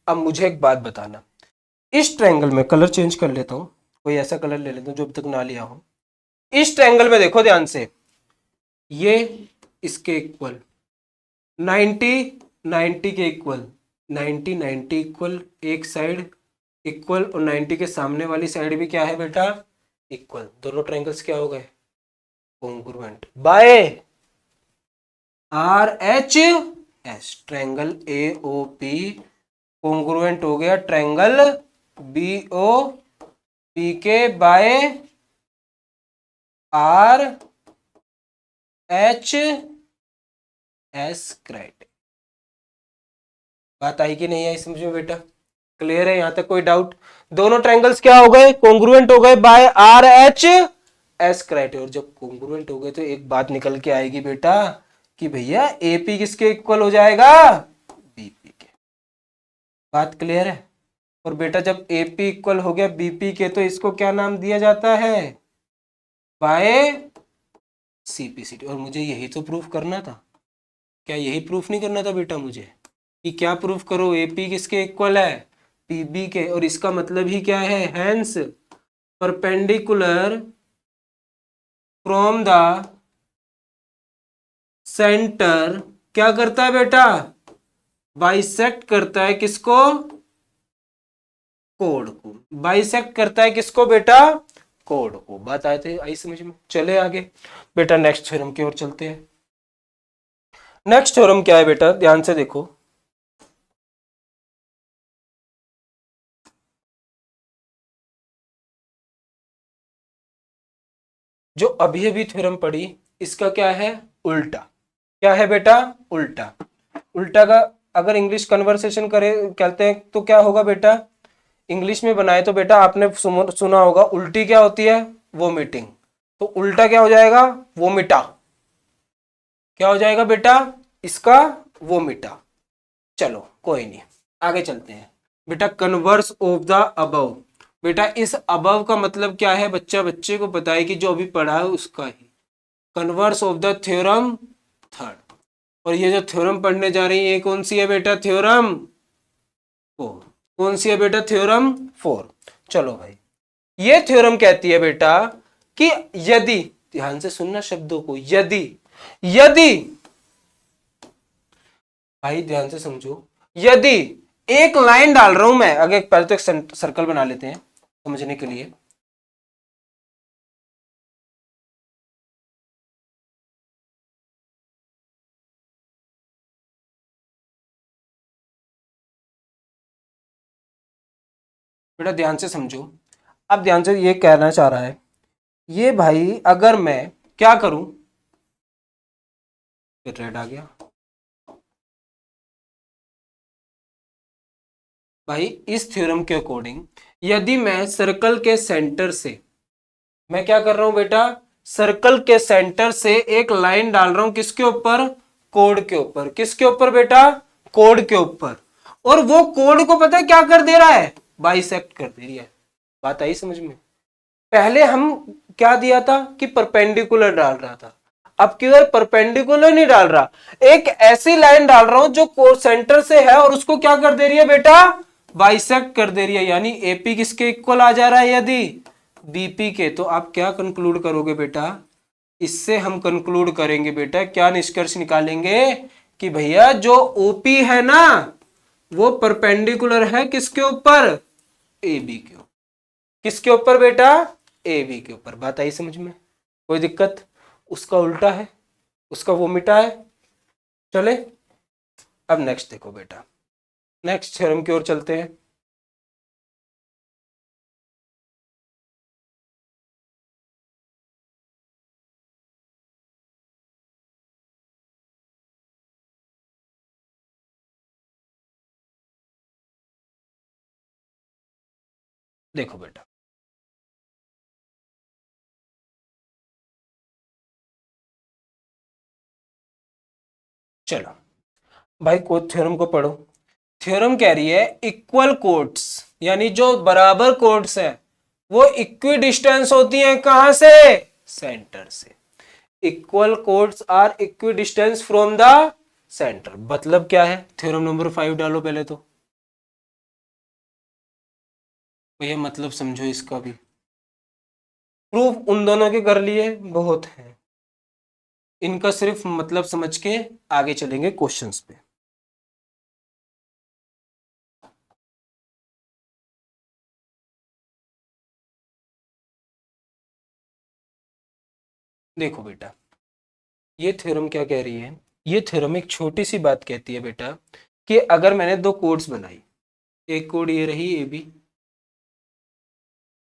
अब मुझे एक बात बताना, इस ट्रायंगल में कलर चेंज कर लेता हूं, कोई ऐसा कलर ले लेता हूं जो अब तक ना लिया हो। इस ट्रायंगल में देखो ध्यान से, ये इसके इक्वल 90 90 के इक्वल, 90 90 इक्वल, एक साइड इक्वल और 90 के सामने वाली साइड भी क्या है बेटा, इक्वल। दोनों ट्रायंगल्स क्या हो गए, congruent by R H S. Triangle A O P congruent हो गया ट्रायंगल बी ओ पी के by R H S criteria. बात आई कि नहीं आई समझ में बेटा, क्लियर है यहां तक, कोई डाउट। दोनों ट्रायंगल्स क्या हो गए, कॉन्ग्रुएंट हो गए by R H S criteria. और जब कॉन्ग्रुएंट हो गए तो एक बात निकल के आएगी बेटा कि भैया एपी किसके इक्वल हो जाएगा, बीपी के। बात क्लियर है। और बेटा जब एपी इक्वल हो गया बीपी के तो इसको क्या नाम दिया जाता है, बाय सीपीसीटी। और मुझे यही तो प्रूफ करना था, क्या यही प्रूफ नहीं करना था बेटा मुझे, कि क्या प्रूफ करो, एपी किसके इक्वल है, पीबी के। और इसका मतलब ही क्या है, hence perpendicular from the centre क्या करता है बेटा, बाइसेक्ट करता है किसको, कोड को। बाइसेक्ट करता है किसको बेटा, कोड को। बात आए थे आई समझ में। चले आगे बेटा, नेक्स्ट थ्योरम की ओर चलते हैं। नेक्स्ट थ्योरम क्या है बेटा, ध्यान से देखो। जो अभी अभी थ्योरम पढ़ी इसका क्या है, उल्टा। क्या है बेटा, उल्टा। उल्टा का अगर इंग्लिश कन्वर्सेशन करे कहते हैं तो क्या होगा बेटा, इंग्लिश में बनाए तो बेटा आपने सुना होगा उल्टी क्या होती है, वोमिटिंग। तो उल्टा क्या हो जाएगा, वोमिटा। क्या हो जाएगा बेटा इसका, वोमिटा। चलो कोई नहीं, आगे चलते हैं बेटा। Converse of the above. बेटा इस अबव का मतलब क्या है, बच्चे को पता है कि जो अभी पढ़ा है उसका ही। Converse of the theorem third. और ये जो थ्योरम पढ़ने जा रही है ये कौन सी है बेटा, थ्योरम फोर। कौन सी है बेटा, थ्योरम फोर। चलो भाई, ये थ्योरम कहती है बेटा कि यदि, ध्यान से सुनना शब्दों को, यदि, यदि भाई ध्यान से समझो, यदि एक लाइन डाल रहा हूं मैं, अगर पहले तो एक सर्कल बना लेते हैं समझने के लिए। बेटा ध्यान से समझो, अब ध्यान से ये कहना चाह रहा है, ये भाई अगर मैं क्या करूं, फिर रेड आ गया भाई। इस थ्योरम के अकॉर्डिंग यदि मैं सर्कल के सेंटर से, मैं क्या कर रहा हूं बेटा, सर्कल के सेंटर से एक लाइन डाल रहा हूं किसके ऊपर, कोड के ऊपर। किसके ऊपर बेटा, कोड के ऊपर। और वो कोड को पता है क्या कर दे रहा है, बाइसेक्ट कर दे रही है। बात आई समझ में। पहले हम क्या दिया था कि परपेंडिकुलर डाल रहा था, अब केवल परपेंडिकुलर नहीं डाल रहा, एक ऐसी लाइन डाल रहा हूं जो सेंटर से है और उसको क्या कर दे रही है बेटा, बाइसेक्ट कर दे रही है। यानी एपी किसके इक्वल आ जा रहा है, यदि बीपी के। तो आप क्या कंक्लूड करोगे बेटा, इससे हम कंक्लूड करेंगे बेटा, क्या निष्कर्ष निकालेंगे कि भैया जो ओपी है ना वो परपेंडिकुलर है किसके ऊपर, ए बी के ऊपर। किसके ऊपर बेटा, ए बी के ऊपर। बात आई समझ में, कोई दिक्कत। उसका उल्टा है, उसका वो मिटा है। चले अब नेक्स्ट देखो बेटा, नेक्स्ट थ्योरम की ओर चलते हैं। देखो बेटा, चलो भाई को थ्योरम को पढ़ो। थ्योरम कह रही है इक्वल कोड्स, यानी जो बराबर कोड्स है वो इक्वी डिस्टेंस होती हैं कहां से, सेंटर से। Equal chords are equidistance from the centre. मतलब क्या है, थ्योरम नंबर 5 डालो पहले तो भैया, मतलब समझो इसका भी। प्रूफ उन दोनों के कर लिए बहुत है, इनका सिर्फ मतलब समझ के आगे चलेंगे क्वेश्चंस पे। देखो बेटा, ये थ्योरम क्या कह रही है, ये थ्योरम एक छोटी सी बात कहती है बेटा कि अगर मैंने दो कोड्स बनाई, एक कोड ये रही ए बी,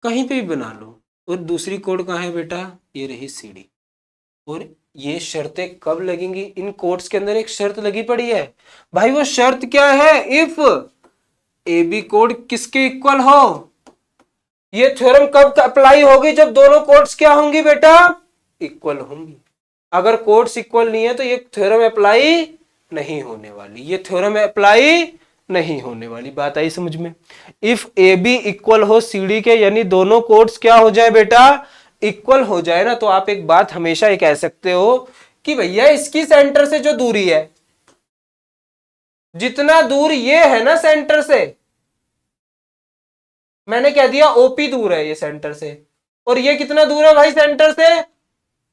कहीं पे भी बना लो, और दूसरी कोड कहाँ है बेटा, ये रही सी डी, और ये शर्तें कब लगेंगी, इन कोड्स के अंदर एक शर्त लगी पड़ी है भाई, वो शर्त क्या है, इफ ए बी कोड किसके इक्वल हो। ये थ्योरम कब अप्लाई होगी, जब दोनों कोड्स क्या होंगी बेटा, इक्वल होंगी। अगर कोड्स इक्वल नहीं है तो ये थ्योरम अप्लाई नहीं होने वाली, ये थ्योरम अप्लाई नहीं होने वाली। बात आई समझ में। इफ ए बी इक्वल हो सी डी के, यानी दोनों कोड्स क्या हो जाए बेटा, इक्वल हो जाए ना, तो आप एक बात हमेशा ये कह सकते हो कि भैया इसकी सेंटर से जो दूरी है, जितना दूर ये है ना सेंटर से, मैंने कह दिया ओपी दूर है ये सेंटर से, और ये कितना दूर है भाई सेंटर से,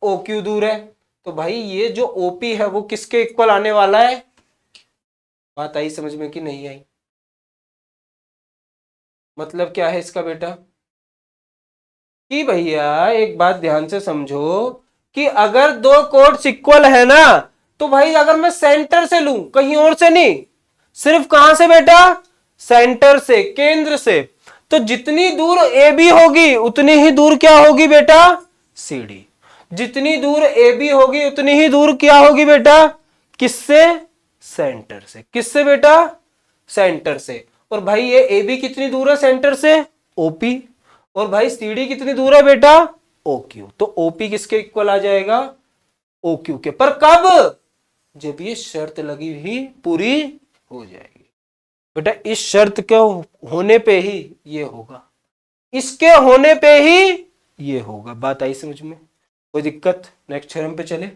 ओ क्यू दूर है। तो भाई ये जो ओपी है वो किसके इक्वल आने वाला है। बात आई समझ में कि नहीं आई। मतलब क्या है इसका बेटा कि भैया एक बात ध्यान से समझो कि अगर दो कोड्स इक्वल है ना, तो भाई अगर मैं सेंटर से लूं, कहीं और से नहीं, सिर्फ कहां से बेटा, सेंटर से, केंद्र से, तो जितनी दूर ए बी होगी उतनी ही दूर क्या होगी बेटा, सी डी। जितनी दूर ए बी होगी उतनी ही दूर क्या होगी बेटा, किससे, सेंटर से। किससे बेटा, सेंटर से। और भाई ये ए बी कितनी दूर है सेंटर से, ओपी। और भाई सी डी कितनी दूर है बेटा, ओ क्यू। तो ओपी किसके इक्वल आ जाएगा, ओ क्यू के। पर कब, जब ये शर्त लगी हुई पूरी हो जाएगी बेटा। इस शर्त के होने पे ही ये होगा, इसके होने पे ही ये होगा। बात आई समझ में, कोई दिक्कत। नेक्स्ट थ्योरम पे चले।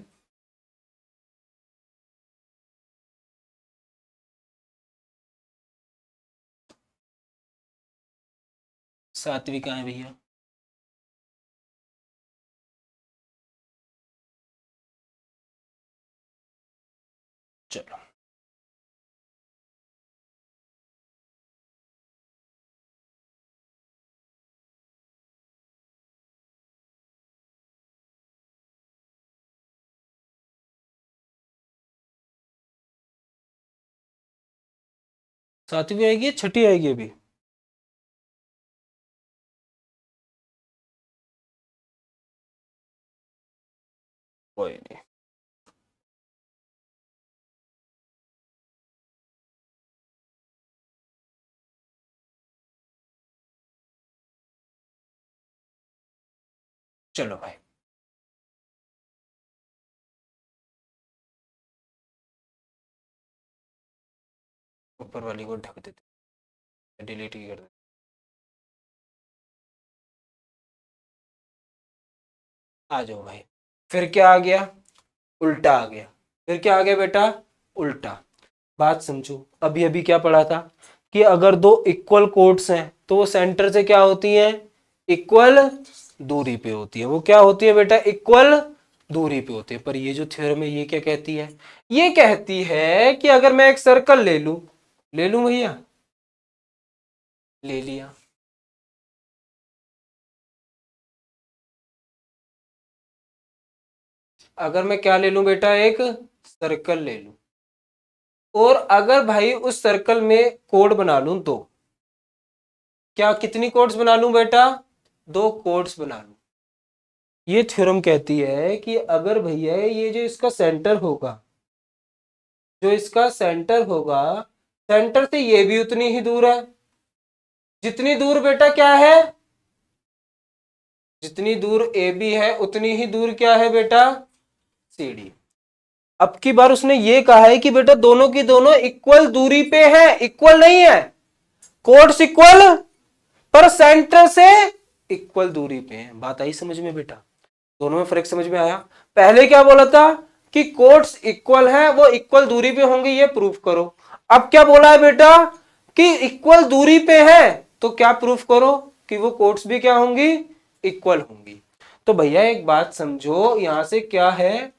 सातवीं कहां है भैया, चलो। सातवीं आएगी, छठी आएगी अभी, कोई नहीं। चलो भाई, ऊपर वाली को ढक देते, डिलीट ही कर देते। आ जाओ भाई। फिर क्या आ गया, उल्टा आ गया। फिर क्या आ गया बेटा, उल्टा। बात समझो, अभी अभी क्या पढ़ा था कि अगर दो इक्वल कोड्स हैं तो वो सेंटर से क्या होती हैं, इक्वल दूरी पे होती है। वो क्या होती है बेटा, इक्वल दूरी पे होती है। पर ये जो थ्योरम है ये क्या कहती है, ये कहती है कि अगर मैं एक सर्कल ले लूं भैया, ले लिया। अगर मैं क्या ले लूं बेटा, एक सर्कल ले लूं, और अगर भाई उस सर्कल में कोड बना लूं तो क्या, कितनी कोड्स बना लूं बेटा, दो कोड्स बना लूं। ये थ्योरम कहती है कि अगर भैया ये जो इसका सेंटर होगा, जो इसका सेंटर होगा, सेंटर से ये भी उतनी ही दूर है, जितनी दूर बेटा क्या है, जितनी दूर ए बी है उतनी ही दूर क्या है बेटा, सी डी। अब की बार उसने ये कहा है कि बेटा दोनों की दोनों इक्वल दूरी पे है, इक्वल नहीं है, कोड्स इक्वल पर सेंटर से इक्वल दूरी पे है। बात आई समझ में बेटा, दोनों में फर्क समझ में आया। पहले क्या बोला था कि कोड्स इक्वल है, वो इक्वल दूरी पे होंगे, ये प्रूफ करो। अब क्या बोला है बेटा कि इक्वल दूरी पे है, तो क्या प्रूफ करो कि वो कोड्स भी क्या होंगी, इक्वल होंगी। तो भैया एक बात समझो, यहां से क्या है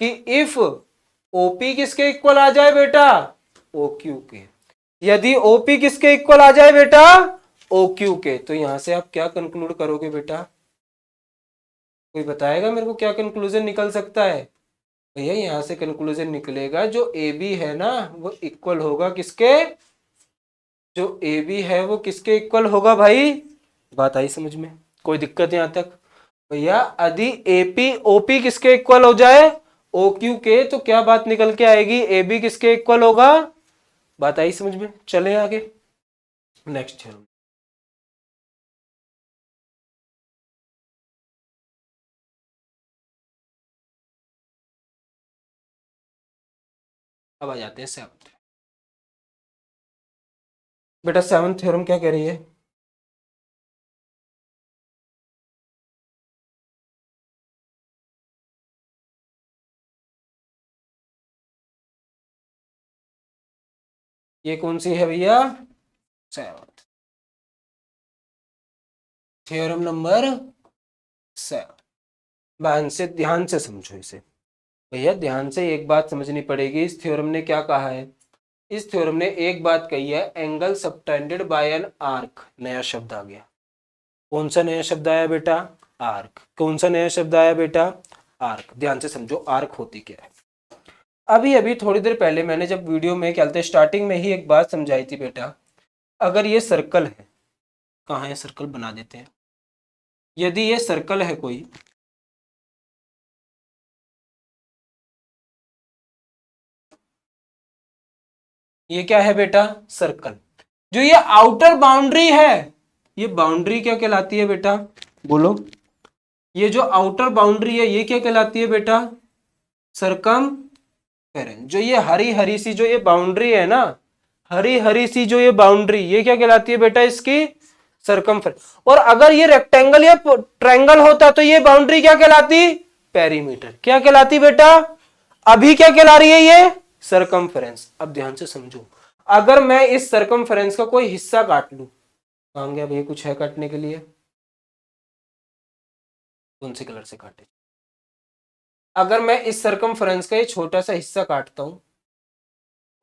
कि इफ ओपी किसके इक्वल आ जाए बेटा, ओ क्यू के। यदि ओपी किसके इक्वल आ जाए बेटा, ओ क्यू के, तो यहां से आप क्या कंक्लूड करोगे बेटा, कोई बताएगा मेरे को क्या कंक्लूजन निकल सकता है? भैया यहाँ से कंक्लूजन निकलेगा जो ए बी है ना वो इक्वल होगा किसके, जो ए बी है वो किसके इक्वल होगा भाई? बात आई समझ में? कोई दिक्कत यहाँ तक? भैया यदि एपी ओपी किसके इक्वल हो जाए, ओ क्यू के, तो क्या बात निकल के आएगी, ए बी किसके इक्वल होगा? बात आई समझ में? चले आगे नेक्स्ट थ्योरम। अब आ जाते हैं सेवंथ। बेटा सेवंथ थ्योरम क्या कह रही है? ये कौन सी है भैया? Seventh, theorem number 7। ध्यान से समझो इसे भैया, ध्यान से एक बात समझनी पड़ेगी। इस थ्योरम ने क्या कहा है? इस थ्योरम ने एक बात कही है, angle subtended bye an arc. नया शब्द आ गया। कौन सा नया शब्द आया बेटा? आर्क। कौन सा नया शब्द आया बेटा? आर्क। ध्यान से समझो आर्क होती क्या है। अभी अभी थोड़ी देर पहले मैंने जब वीडियो में क्या कहते स्टार्टिंग में ही एक बात समझाई थी बेटा, अगर ये सर्कल है, कहाँ है सर्कल, बना देते हैं। यदि ये सर्कल है कोई, ये क्या है बेटा? सर्कल। जो ये आउटर बाउंड्री है, ये बाउंड्री क्या कहलाती है बेटा? बोलो। ये जो आउटर बाउंड्री है ये क्या कहलाती है बेटा? सरकमफेरेंस। जो ये हरी हरी सी जो ये बाउंड्री है ना, हरी हरी सी जो ये बाउंड्री, ये क्या कहलाती है बेटा? इसकी सरकमफेरेंस। और अगर ये रेक्टेंगल या ट्रायंगल होता तो ये बाउंड्री क्या कहलाती? पेरीमीटर। क्या कहलाती बेटा? अभी क्या कहला रही है ये? सरकमफेरेंस। अब ध्यान से समझो, अगर मैं इस सरकमफेरेंस का कोई हिस्सा काट लूं, कहां गया भैया? कुछ है काटने के लिए? कौन से कलर से काटे? अगर मैं इस सरकमफेरेंस का ये छोटा सा हिस्सा काटता हूं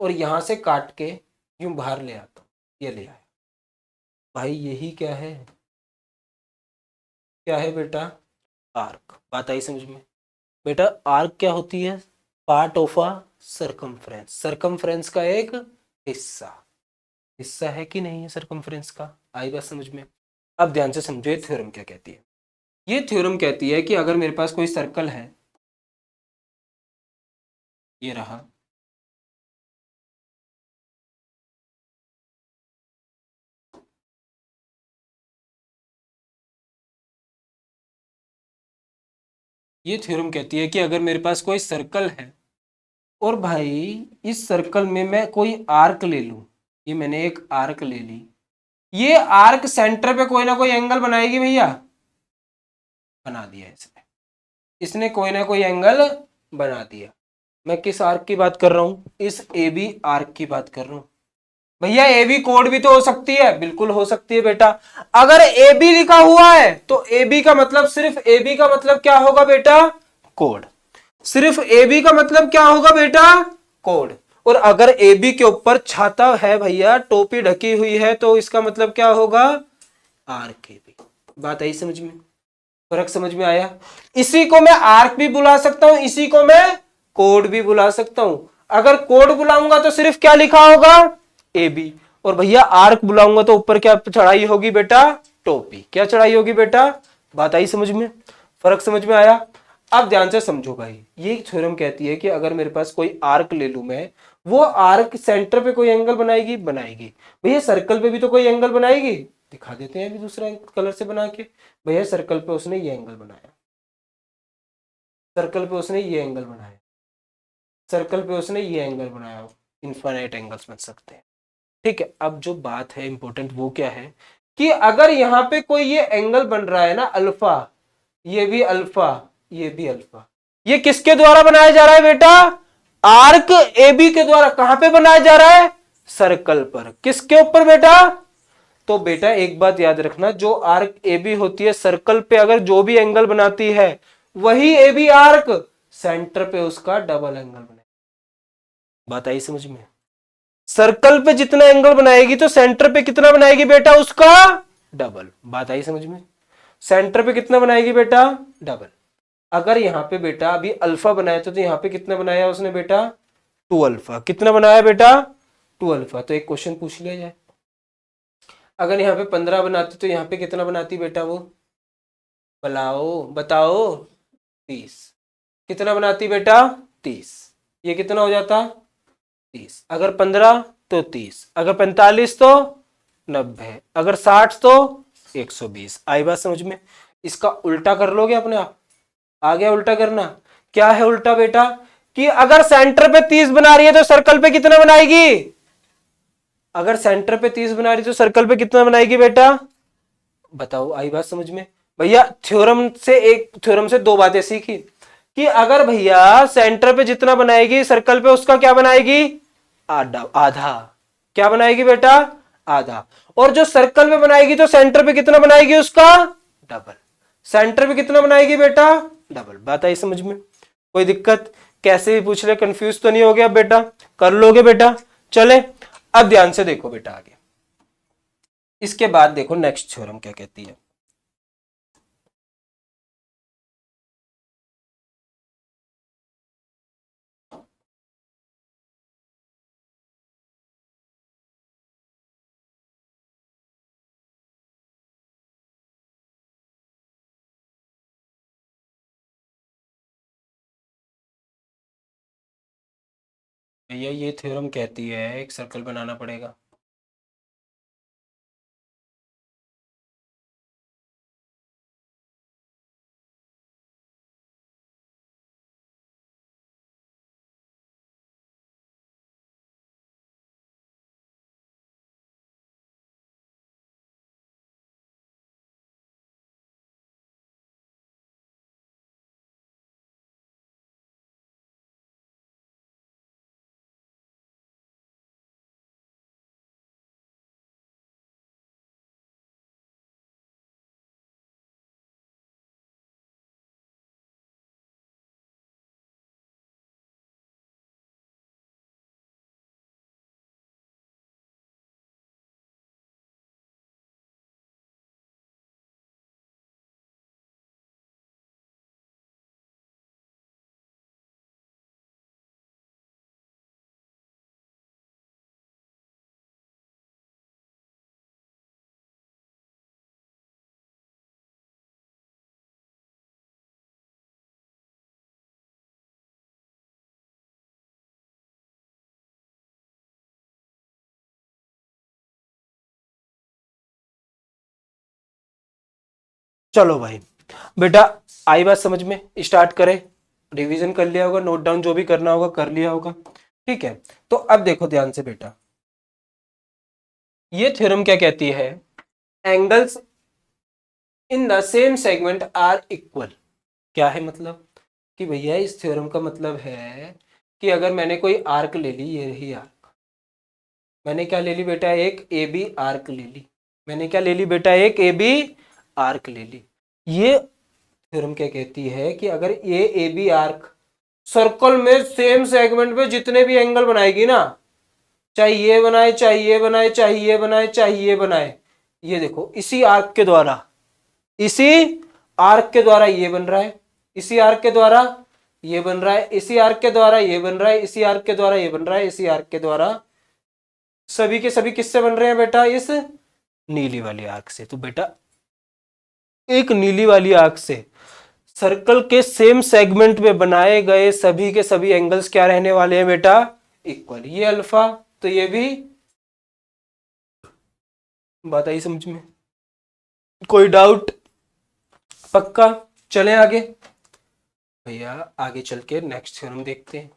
और यहां से काट के यूं बाहर ले आता हूं, ये ले आया भाई, यही क्या है? क्या है बेटा? आर्क। बात आई समझ में? बेटा आर्क क्या होती है? Part of a circumference. Circumference का एक हिस्सा। हिस्सा है कि नहीं है सरकमफ्रेंस का? आई बात समझ में? अब ध्यान से समझो ये थ्योरम क्या कहती है। ये थ्योरम कहती है कि अगर मेरे पास कोई सर्कल है, ये रहा, ये थ्योरम कहती है कि अगर मेरे पास कोई सर्कल है और भाई इस सर्कल में मैं कोई आर्क ले लूं, ये मैंने एक आर्क ले ली, ये आर्क सेंटर पे कोई ना कोई एंगल बनाएगी भैया। बना दिया इसने, इसने कोई ना कोई एंगल बना दिया। मैं किस आर्क की बात कर रहा हूं? इस ए बी आर्क की बात कर रहा हूं। भैया ए बी कोड भी तो हो सकती है, बिल्कुल हो सकती है बेटा। अगर ए बी लिखा हुआ है तो ए बी का मतलब, सिर्फ ए बी का मतलब क्या होगा बेटा? कोड। सिर्फ ए बी का मतलब क्या होगा बेटा? कोड। और अगर ए बी के ऊपर छाता है भैया, टोपी ढकी हुई है, तो इसका मतलब क्या होगा? Arc A B. बात आई समझ में? फर्क समझ में आया? इसी को मैं आर्क भी बुला सकता हूं, इसी को मैं कोड भी बुला सकता हूं। अगर कोड बुलाऊंगा तो सिर्फ क्या लिखा होगा? A B. और भैया आर्क बुलाऊंगा तो ऊपर क्या चढ़ाई होगी बेटा? टोपी। क्या चढ़ाई होगी बेटा? बात आई समझ में? फर्क समझ में आया? अब ध्यान से समझो भाई, ये थ्योरम कहती है कि अगर मेरे पास कोई आर्क ले लूं मैं, वो आर्क सेंटर पे कोई एंगल बनाएगी? बनाएगी। भैया सर्कल पे भी तो कोई एंगल बनाएगी। दिखा देते हैं अभी दूसरा कलर से बना के। भैया सर्कल पे उसने ये एंगल बनाया, सर्कल पे उसने ये एंगल बनाया, सर्कल पे उसने ये एंगल बनाया। इनफाइनाइट एंगल्स बन सकते हैं। ठीक है। अब जो बात है इंपॉर्टेंट वो क्या है कि अगर यहाँ पे कोई ये एंगल बन रहा है ना अल्फा, ये भी अल्फा, ये भी अल्फा, ये किसके द्वारा बनाया जा रहा है बेटा? आर्क ए बी के द्वारा। कहां पे बनाया जा रहा है? सर्कल पर। किसके ऊपर बेटा? तो बेटा एक बात याद रखना, जो आर्क ए बी होती है सर्कल पे अगर जो भी एंगल बनाती है, वही ए बी आर्क सेंटर पे उसका डबल एंगल बने। बात आई समझ में? सर्कल पे जितना एंगल बनाएगी तो सेंटर पे कितना बनाएगी बेटा? उसका डबल। बात आई समझ में? सेंटर पे कितना बनाएगी बेटा? डबल। अगर यहाँ पे बेटा अभी अल्फा बनाया तो यहाँ पे कितना बनाया उसने बेटा, 2 अल्फा। कितना बनाया बेटा, 2 अल्फा। तो एक क्वेश्चन पूछ लिया जाए, अगर यहाँ पे 15 बनाती तो यहाँ पे कितना बनाती बेटा वो, बताओ बताओ, 30। कितना बनाती बेटा, 30। ये कितना हो जाता, 30। अगर 15 तो 30, अगर 45 तो 90, अगर 60 तो 120। आई बात समझ में। इसका उल्टा कर लोगे अपने आप, आ गया उल्टा करना। क्या है उल्टा बेटा, कि अगर सेंटर पे 30 बना रही है तो सर्कल पे कितना बनाएगी, अगर सेंटर पे 30 बना रही है तो सर्कल पे कितना बनाएगी बेटा, बताओ। आई बात समझ में भैया। थ्योरम से दो बातें सीखी, कि अगर भैया सेंटर पे जितना बनाएगी सर्कल पे उसका क्या बनाएगी, आधा आधा। क्या बनाएगी बेटा, आधा। और जो सर्कल पे बनाएगी तो सेंटर पे कितना बनाएगी उसका, डबल। सेंटर पे कितना बनाएगी बेटा, डबल। बात आई समझ में, कोई दिक्कत, कैसे भी पूछ ले, कंफ्यूज तो नहीं हो गया बेटा, कर लोगे बेटा। चले अब ध्यान से देखो बेटा आगे, इसके बाद देखो नेक्स्ट थ्योरम क्या कहती है। भैया ये थ्योरम कहती है एक सर्कल बनाना पड़ेगा। चलो भाई बेटा, आई बात समझ में, स्टार्ट करें। रिवीजन कर लिया होगा, नोट डाउन जो भी करना होगा कर लिया होगा, ठीक है। तो अब देखो ध्यान से बेटा, ये थ्योरम क्या कहती है, angles in the same segment are equal. क्या है मतलब, कि भैया इस थ्योरम का मतलब है कि अगर मैंने कोई आर्क ले ली, ये रही आर्क, मैंने क्या ले ली बेटा, एक ए बी आर्क ले ली, मैंने क्या ले ली बेटा, एक ए बी आर्क ले ली। ये थ्योरम क्या कहती है कि अगर ये ए बी आर्क सर्कल में सेम सेगमेंट पे जितने भी एंगल बनाएगी ना, चाहे ये बनाए चाहे ये बनाए चाहे ये बनाए चाहे ये बनाए, ये देखो इसी आर्क के द्वारा, इसी आर्क के द्वारा ये बन रहा है, इसी आर्क के द्वारा ये बन रहा है, इसी आर्क के द्वारा ये बन रहा है, इसी आर्क के द्वारा ये बन रहा है, इसी आर्क के द्वारा, सभी के सभी किससे बन रहे हैं बेटा, इस नीली वाली आर्क से। तो बेटा एक नीली वाली आर्क से सर्कल के सेम सेगमेंट में बनाए गए सभी के सभी एंगल्स क्या रहने वाले हैं बेटा, इक्वल। ये अल्फा, तो ये भी। बात आई समझ में, कोई डाउट, पक्का। चलें आगे भैया, आगे चल के नेक्स्ट थ्योरम देखते हैं।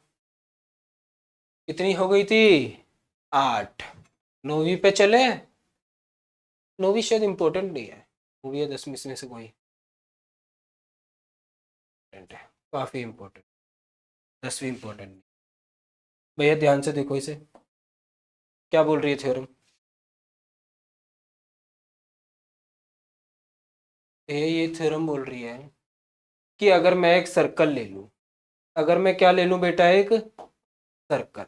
कितनी हो गई थी, 8। 9वीं पे चले, 9वीं शायद इंपॉर्टेंट नहीं है, 9वीं या 10वीं में से कोई है, काफी इंपॉर्टेंट। 10वीं इंपॉर्टेंट नहीं। भैया ध्यान से देखो इसे, क्या बोल रही है थ्योरम, ये थ्योरम बोल रही है कि अगर मैं एक सर्कल ले लूं, अगर मैं क्या ले लूं बेटा, एक सर्कल,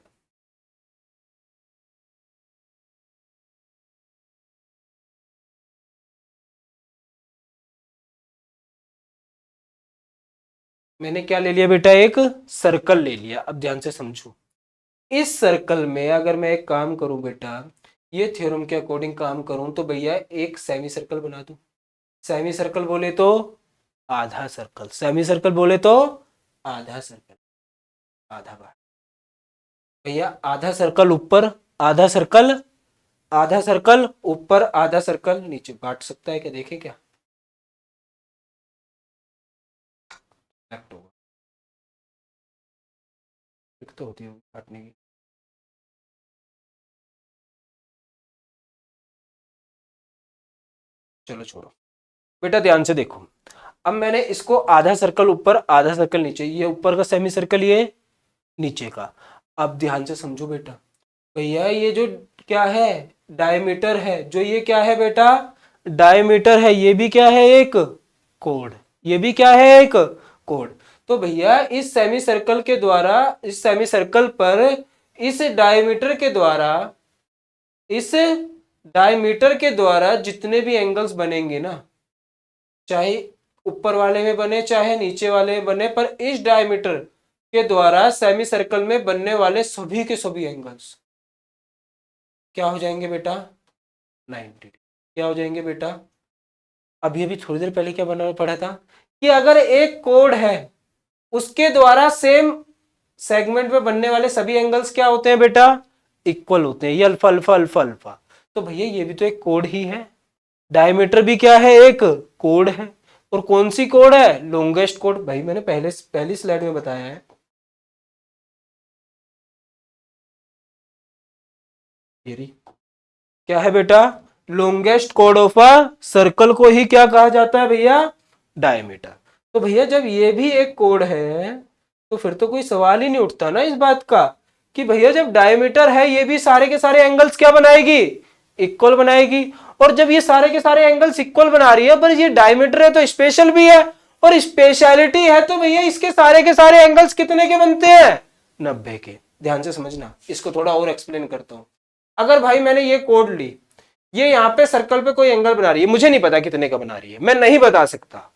मैंने क्या ले लिया बेटा, एक सर्कल ले लिया। अब ध्यान से समझो, इस सर्कल में अगर मैं एक काम करूं बेटा, ये थ्योरम के अकॉर्डिंग काम करूं तो भैया एक सेमी सर्कल बना दूं। सेमी सर्कल बोले तो आधा सर्कल, सेमी सर्कल बोले तो आधा सर्कल, आधा बार भैया, आधा सर्कल ऊपर, आधा सर्कल, आधा सर्कल ऊपर, आधा सर्कल नीचे। बांट सकता है क्या, देखें क्या, तो होती है काटने की। चलो छोड़ो बेटा, ध्यान से देखो। अब मैंने इसको आधा सर्कल ऊपर, आधा सर्कल नीचे, ये ऊपर का सेमी सर्कल, ये नीचे का। अब ध्यान से समझो बेटा, भैया ये जो क्या है, डायमीटर है, जो ये क्या है बेटा, डायमीटर है, ये भी क्या है, एक कोड, ये भी क्या है, एक कोड। तो भैया इस सेमी सर्कल के द्वारा, इस सेमी सर्कल पर इस डायमीटर के द्वारा, इस डायमीटर के द्वारा जितने भी एंगल्स बनेंगे ना, चाहे ऊपर वाले में बने चाहे नीचे वाले में बने, पर इस डायमीटर के द्वारा सेमी सर्कल में बनने वाले सभी के सभी एंगल्स क्या हो जाएंगे बेटा, 90। क्या हो जाएंगे बेटा, अभी अभी थोड़ी देर पहले क्या बना पढ़ा था कि अगर एक कोड है उसके द्वारा सेम सेगमेंट में बनने वाले सभी एंगल्स क्या होते हैं बेटा, इक्वल होते हैं, ये अल्फा अल्फा अल्फा अल्फा। तो भैया ये भी तो एक कोड ही है, डायमीटर भी क्या है, एक कोड है। और कौन सी कोड है, लॉन्गेस्ट कोड। भाई मैंने पहली स्लाइड में बताया है, ये क्या है बेटा, longest code of a circle को ही क्या कहा जाता है भैया, डायमीटर। तो भैया जब ये भी एक कोड है तो फिर तो कोई सवाल ही नहीं उठता ना इस बात का कि भैया जब डायमीटर है ये भी सारे के सारे एंगल्स क्या बनाएगी, इक्वल बनाएगी। और जब ये सारे के सारे एंगल्स इक्वल बना रही है, पर ये डायमीटर है तो स्पेशल भी है, और स्पेशलिटी है तो भैया इसके सारे के सारे एंगल्स कितने के बनते हैं, 90 के। ध्यान से समझना, इसको थोड़ा और एक्सप्लेन करता हूं। अगर भाई मैंने ये कोड ली, ये यहाँ पे सर्कल पे कोई एंगल बना रही है, मुझे नहीं पता कितने का बना रही है, मैं नहीं बता सकता।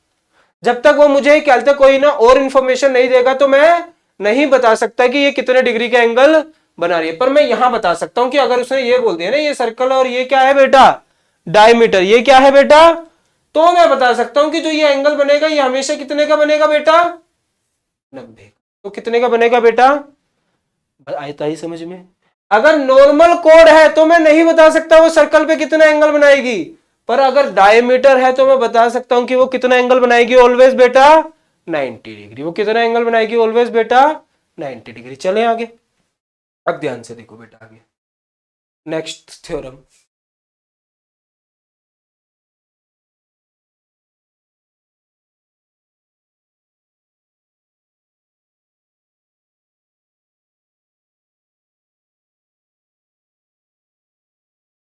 जब तक वो मुझे क्या कहते कोई ना और इंफॉर्मेशन नहीं देगा तो मैं नहीं बता सकता कि ये कितने डिग्री का एंगल बना रही है। पर मैं यहां बता सकता हूं कि अगर उसने ये बोल दिया ना ये सर्कल और ये क्या है बेटा, डायमीटर, ये क्या है बेटा, तो मैं बता सकता हूं कि जो ये एंगल बनेगा ये हमेशा कितने का बनेगा बेटा, 90। तो कितने का बनेगा बेटा, आयता ही समझ में। अगर नॉर्मल कोड है तो मैं नहीं बता सकता वो सर्कल पे कितना एंगल बनाएगी, पर अगर डायमीटर है तो मैं बता सकता हूं कि वो कितना एंगल बनाएगी, ऑलवेज बेटा 90 डिग्री। वो कितना एंगल बनाएगी, ऑलवेज बेटा 90 डिग्री। चले आगे, अब ध्यान से देखो बेटा आगे, नेक्स्ट थ्योरम।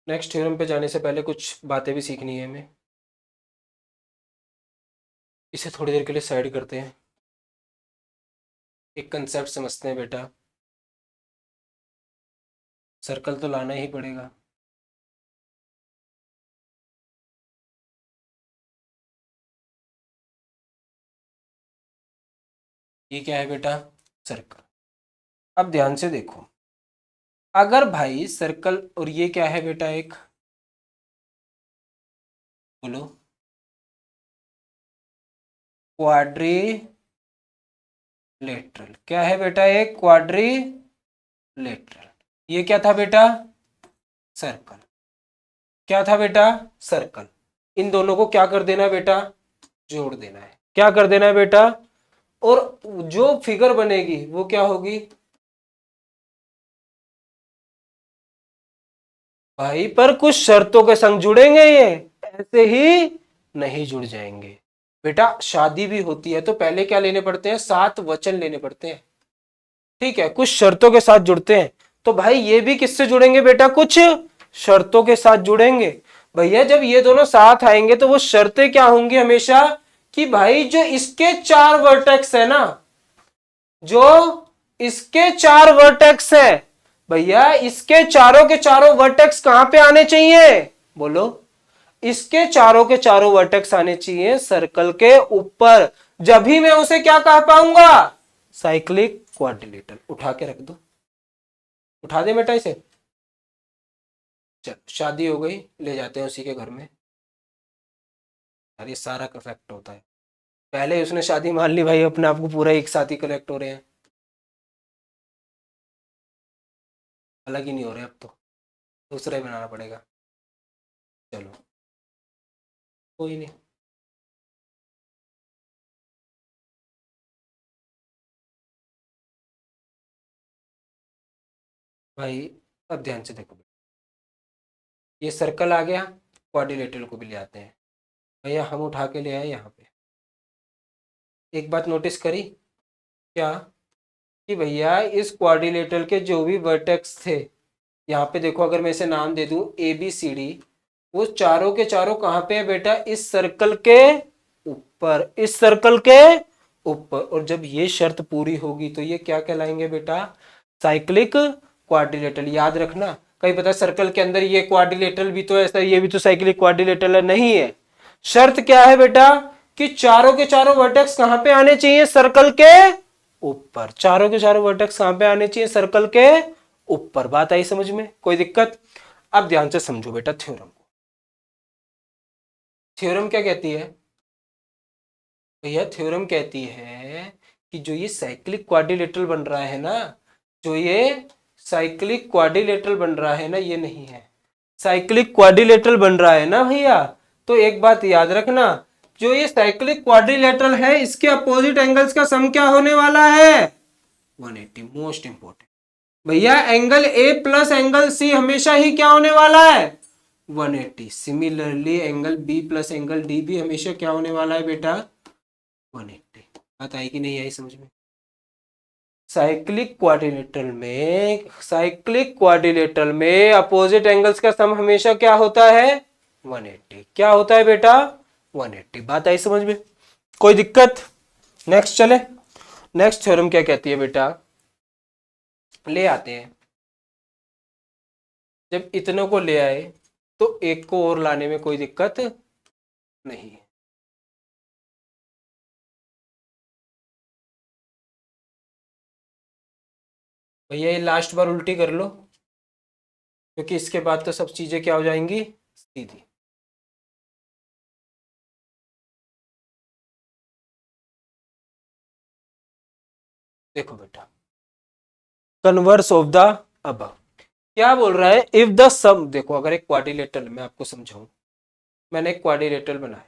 नेक्स्ट थ्योरम पे जाने से पहले कुछ बातें भी सीखनी है हमें, इसे थोड़ी देर के लिए साइड करते हैं, एक कंसेप्ट समझते हैं बेटा। सर्कल तो लाना ही पड़ेगा, ये क्या है बेटा, सर्कल। अब ध्यान से देखो, अगर भाई सर्कल, और ये क्या है बेटा, एक बोलो, क्वाड्रिलेटरल। क्या है बेटा, एक क्वाड्रिलेटरल। ये क्या था बेटा, सर्कल। क्या था बेटा, सर्कल। इन दोनों को क्या कर देना है बेटा, जोड़ देना है। क्या कर देना है बेटा, और जो फिगर बनेगी वो क्या होगी भाई, पर कुछ शर्तों के संग जुड़ेंगे, ये ऐसे ही नहीं जुड़ जाएंगे बेटा। शादी भी होती है तो पहले क्या लेने पड़ते हैं, 7 वचन लेने पड़ते हैं, ठीक है, कुछ शर्तों के साथ जुड़ते हैं। तो भाई ये भी किससे जुड़ेंगे बेटा, कुछ शर्तों के साथ जुड़ेंगे। भैया जब ये दोनों साथ आएंगे तो वो शर्तें क्या होंगी हमेशा, कि भाई जो इसके 4 वर्टेक्स है ना, जो इसके 4 वर्टेक्स है, भैया इसके चारों के चारों वर्टेक्स कहां पे आने चाहिए, बोलो, इसके चारों के चारों वर्टेक्स आने चाहिए सर्कल के ऊपर। जब ही मैं उसे क्या कह पाऊंगा, साइक्लिक क्वाड्रिलेटरल। उठा के रख दो, उठा दे बेटा इसे। चल शादी हो गई, ले जाते हैं उसी के घर में। यार ये सारा करेक्ट होता है, पहले उसने शादी मान ली भाई, अपने आप को पूरा एक साथ ही कलेक्ट हो रहे हैं, अलग ही नहीं हो रहे अब तो, दूसरा ही बनाना पड़ेगा। चलो कोई नहीं। भाई अब ध्यान से देखो, ये सर्कल आ गया, क्वाड्रिलेटरल को भी ले आते हैं। भैया हम उठा के ले आए यहाँ पे। एक बात नोटिस करी क्या, कि भैया इस क्वाड्रिलेटरल के जो भी वर्टेक्स थे, यहाँ पे देखो अगर मैं इसे नाम दे दूं ए बी सी डी, वो चारों के चारों कहाँ पे है बेटा, इस सर्कल के ऊपर, इस सर्कल के ऊपर। और जब ये शर्त पूरी होगी तो ये क्या कहलाएंगे बेटा, साइक्लिक क्वाड्रिलेटरल। याद रखना, कहीं पता सर्कल के अंदर ये क्वाड्रिलेटरल भी तो ऐसा, ये भी तो साइक्लिक क्वाड्रिलेटरल नहीं है। शर्त क्या है बेटा, कि चारों के चारों वर्टेक्स कहां पे आने चाहिए, सर्कल के ऊपर। चारों के चारों वर्टेक्स कहां पे आने चाहिए, सर्कल के ऊपर। बात आई समझ में, कोई दिक्कत? अब ध्यान से समझो बेटा थ्योरम को। थ्योरम क्या कहती है भैया, थ्योरम कहती है कि जो ये साइक्लिक क्वाड्रिलेटरल बन रहा है ना, जो ये साइक्लिक क्वाड्रिलेटरल बन रहा है ना, ये नहीं है, साइक्लिक क्वाड्रिलेटरल बन रहा है ना भैया, तो एक बात याद रखना, जो ये साइक्लिक क्वाड्रिलेटरल है इसके अपोजिट एंगल्स का सम क्या होने वाला है, 180। मोस्ट इंपोर्टेंट भैया, angle A plus angle C हमेशा ही क्या होने वाला है, 180। Similarly angle B plus angle D भी हमेशा क्या होने वाला है बेटा, 180। बात आई कि नहीं आई समझ में? साइक्लिक क्वाड्रिलेटरल में अपोजिट एंगल्स का सम हमेशा क्या होता है, 180। क्या होता है बेटा, 180। बात आई समझ में, कोई दिक्कत? नेक्स्ट चले, नेक्स्ट थ्योरम क्या कहती है बेटा, ले आते हैं। जब इतनों को ले आए तो एक को और लाने में कोई दिक्कत नहीं है। भैया ये लास्ट बार उल्टी कर लो, क्योंकि इसके बाद तो सब चीजें क्या हो जाएंगी, सीधी। देखो बेटा, कन्वर्स ऑफ द अब क्या बोल रहा है, इफ द सम, देखो अगर एक क्वाड्रिलेटरल, मैं आपको समझाऊं, मैंने एक क्वाड्रिलेटरल बनाया,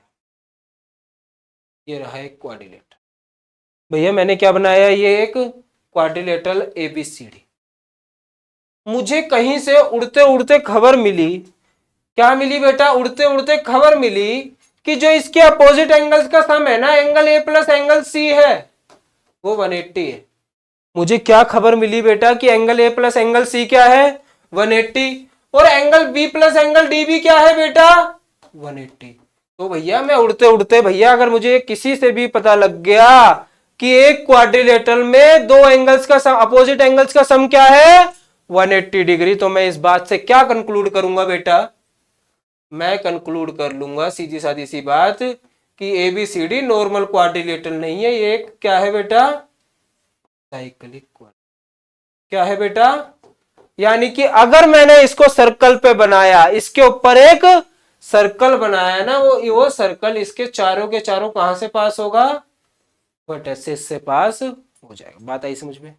ये रहा एक क्वाड्रिलेटरल। भैया मैंने क्या बनाया, ये एक क्वाड्रिलेटरल एबीसीडी। मुझे कहीं से उड़ते उड़ते खबर मिली, क्या मिली बेटा, उड़ते उड़ते खबर मिली कि जो इसके अपोजिट एंगल्स का सम है ना, angle A plus angle C है, वो 180 है। मुझे क्या खबर मिली बेटा, कि angle A plus angle C क्या है, 180, और angle B plus angle D भी क्या है बेटा, 180। तो भैया मैं उड़ते उड़ते, भैया अगर मुझे किसी से भी पता लग गया कि एक क्वाड्रिलेटरल में दो एंगल्स का सम, अपोजिट एंगल्स का सम क्या है, 180 डिग्री, तो मैं इस बात से क्या कंक्लूड करूंगा बेटा, मैं कंक्लूड कर लूंगा सीधी सादी सी बात, कि एबीसीडी नॉर्मल क्वाड्रिलेटरल नहीं है, ये क्या है बेटा, साइक्लिक क्वाड्रिलेटरल। क्या है बेटा, यानी कि अगर मैंने इसको सर्कल पे बनाया, इसके ऊपर एक सर्कल बनाया ना, वो सर्कल इसके चारों के चारों कहां से पास होगा, वर्टिसेस से पास हो जाएगा। बात आई समझ में,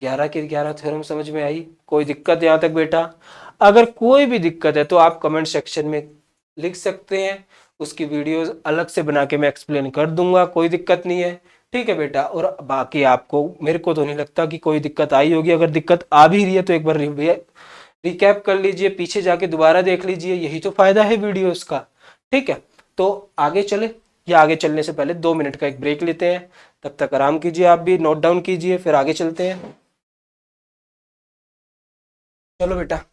11 की 11 थ्योरम समझ में आई? कोई दिक्कत यहां तक बेटा? अगर कोई भी दिक्कत है तो आप कमेंट सेक्शन में लिख सकते हैं, उसकी वीडियोस अलग से बना के मैं एक्सप्लेन कर दूंगा, कोई दिक्कत नहीं है। ठीक है बेटा, और बाकी आपको, मेरे को तो नहीं लगता कि कोई दिक्कत आई होगी, अगर दिक्कत आ भी रही है तो एक बार रिकैप कर लीजिए, पीछे जाके दोबारा देख लीजिए, यही तो फायदा है वीडियोस का। ठीक है, तो आगे चले, या आगे चलने से पहले 2 मिनट का एक ब्रेक लेते हैं, तब तक आराम कीजिए, आप भी नोट डाउन कीजिए, फिर आगे चलते हैं। चलो बेटा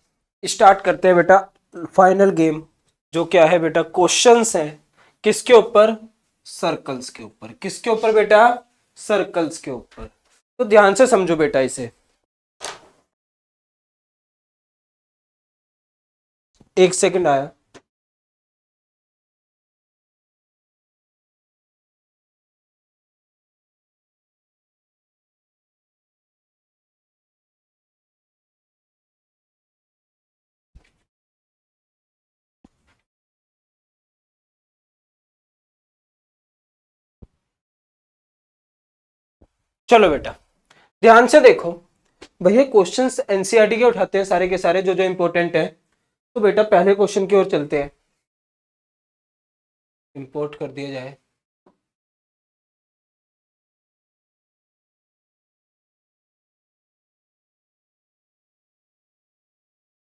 स्टार्ट करते हैं बेटा फाइनल गेम, जो क्या है बेटा, क्वेश्चंस हैं किसके ऊपर, सर्कल्स के ऊपर। किसके ऊपर बेटा, सर्कल्स के ऊपर। तो ध्यान से समझो बेटा इसे, एक सेकंड आया। चलो बेटा ध्यान से देखो, भैया क्वेश्चंस एनसीईआरटी के उठाते हैं सारे के सारे जो जो इंपॉर्टेंट है। तो बेटा पहले क्वेश्चन की ओर चलते हैं, इंपोर्ट कर दिया जाए।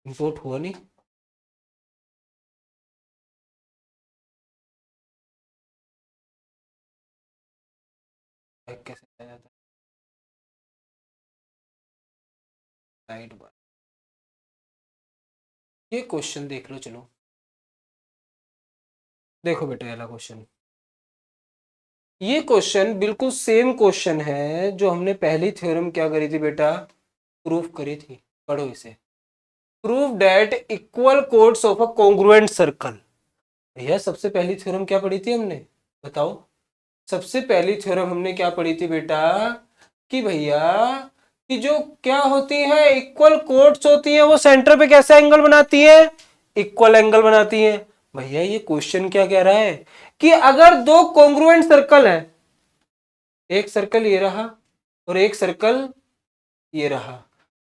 इंपोर्ट हुआ नहीं, कैसे आ जाता है साइड बार। ये क्वेश्चन देख लो, चलो देखो बेटा पहला क्वेश्चन, ये क्वेश्चन बिल्कुल सेम क्वेश्चन है जो हमने पहली थ्योरम क्या करी थी बेटा, प्रूफ करी थी। पढ़ो इसे, prove that equal chords of a congruent circle. भैया सबसे पहली थ्योरम क्या पढ़ी थी हमने, बताओ। सबसे पहली थ्योरम हमने क्या पढ़ी थी बेटा, कि भैया कि जो क्या होती है इक्वल कोड्स होती है वो सेंटर पे कैसे एंगल बनाती है, इक्वल एंगल बनाती है। भैया ये क्वेश्चन क्या कह रहा है कि अगर दो कॉन्ग्रुएंट सर्कल है, एक सर्कल ये रहा और एक सर्कल ये रहा,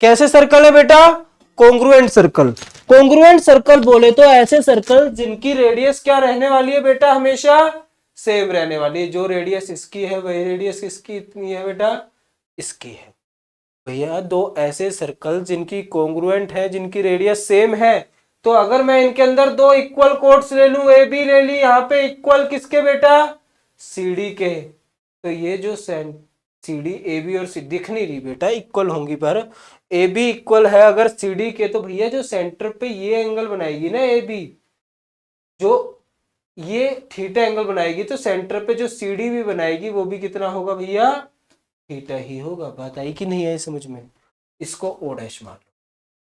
कैसे सर्कल है बेटा, कॉन्ग्रुएंट सर्कल। कॉन्ग्रुएंट सर्कल बोले तो ऐसे सर्कल जिनकी रेडियस क्या रहने वाली है बेटा, हमेशा सेम रहने वाली है। जो रेडियस इसकी है वही रेडियस इसकी इतनी है बेटा, इसकी है। भैया दो ऐसे सर्कल जिनकी कॉन्ग्रुएंट है, जिनकी रेडियस सेम है, तो अगर मैं इनके अंदर दो इक्वल कोड्स ले लूं, ए बी ले ली, यहां पे इक्वल किसके बेटा, सी डी के, तो ये जो सी डी ए बी और सी दिख नहीं रही बेटा इक्वल होंगी, पर ए बी इक्वल है अगर सी डी के, तो भैया जो सेंटर पे ये एंगल बनाएगी ना ए बी, जो ये थीटा एंगल बनाएगी, तो सेंटर पे जो सी डी भी बनाएगी वो भी कितना होगा भैया, थीटा ही होगा। बात आई कि नहीं आई समझ में, इसको ओ डैश मान लो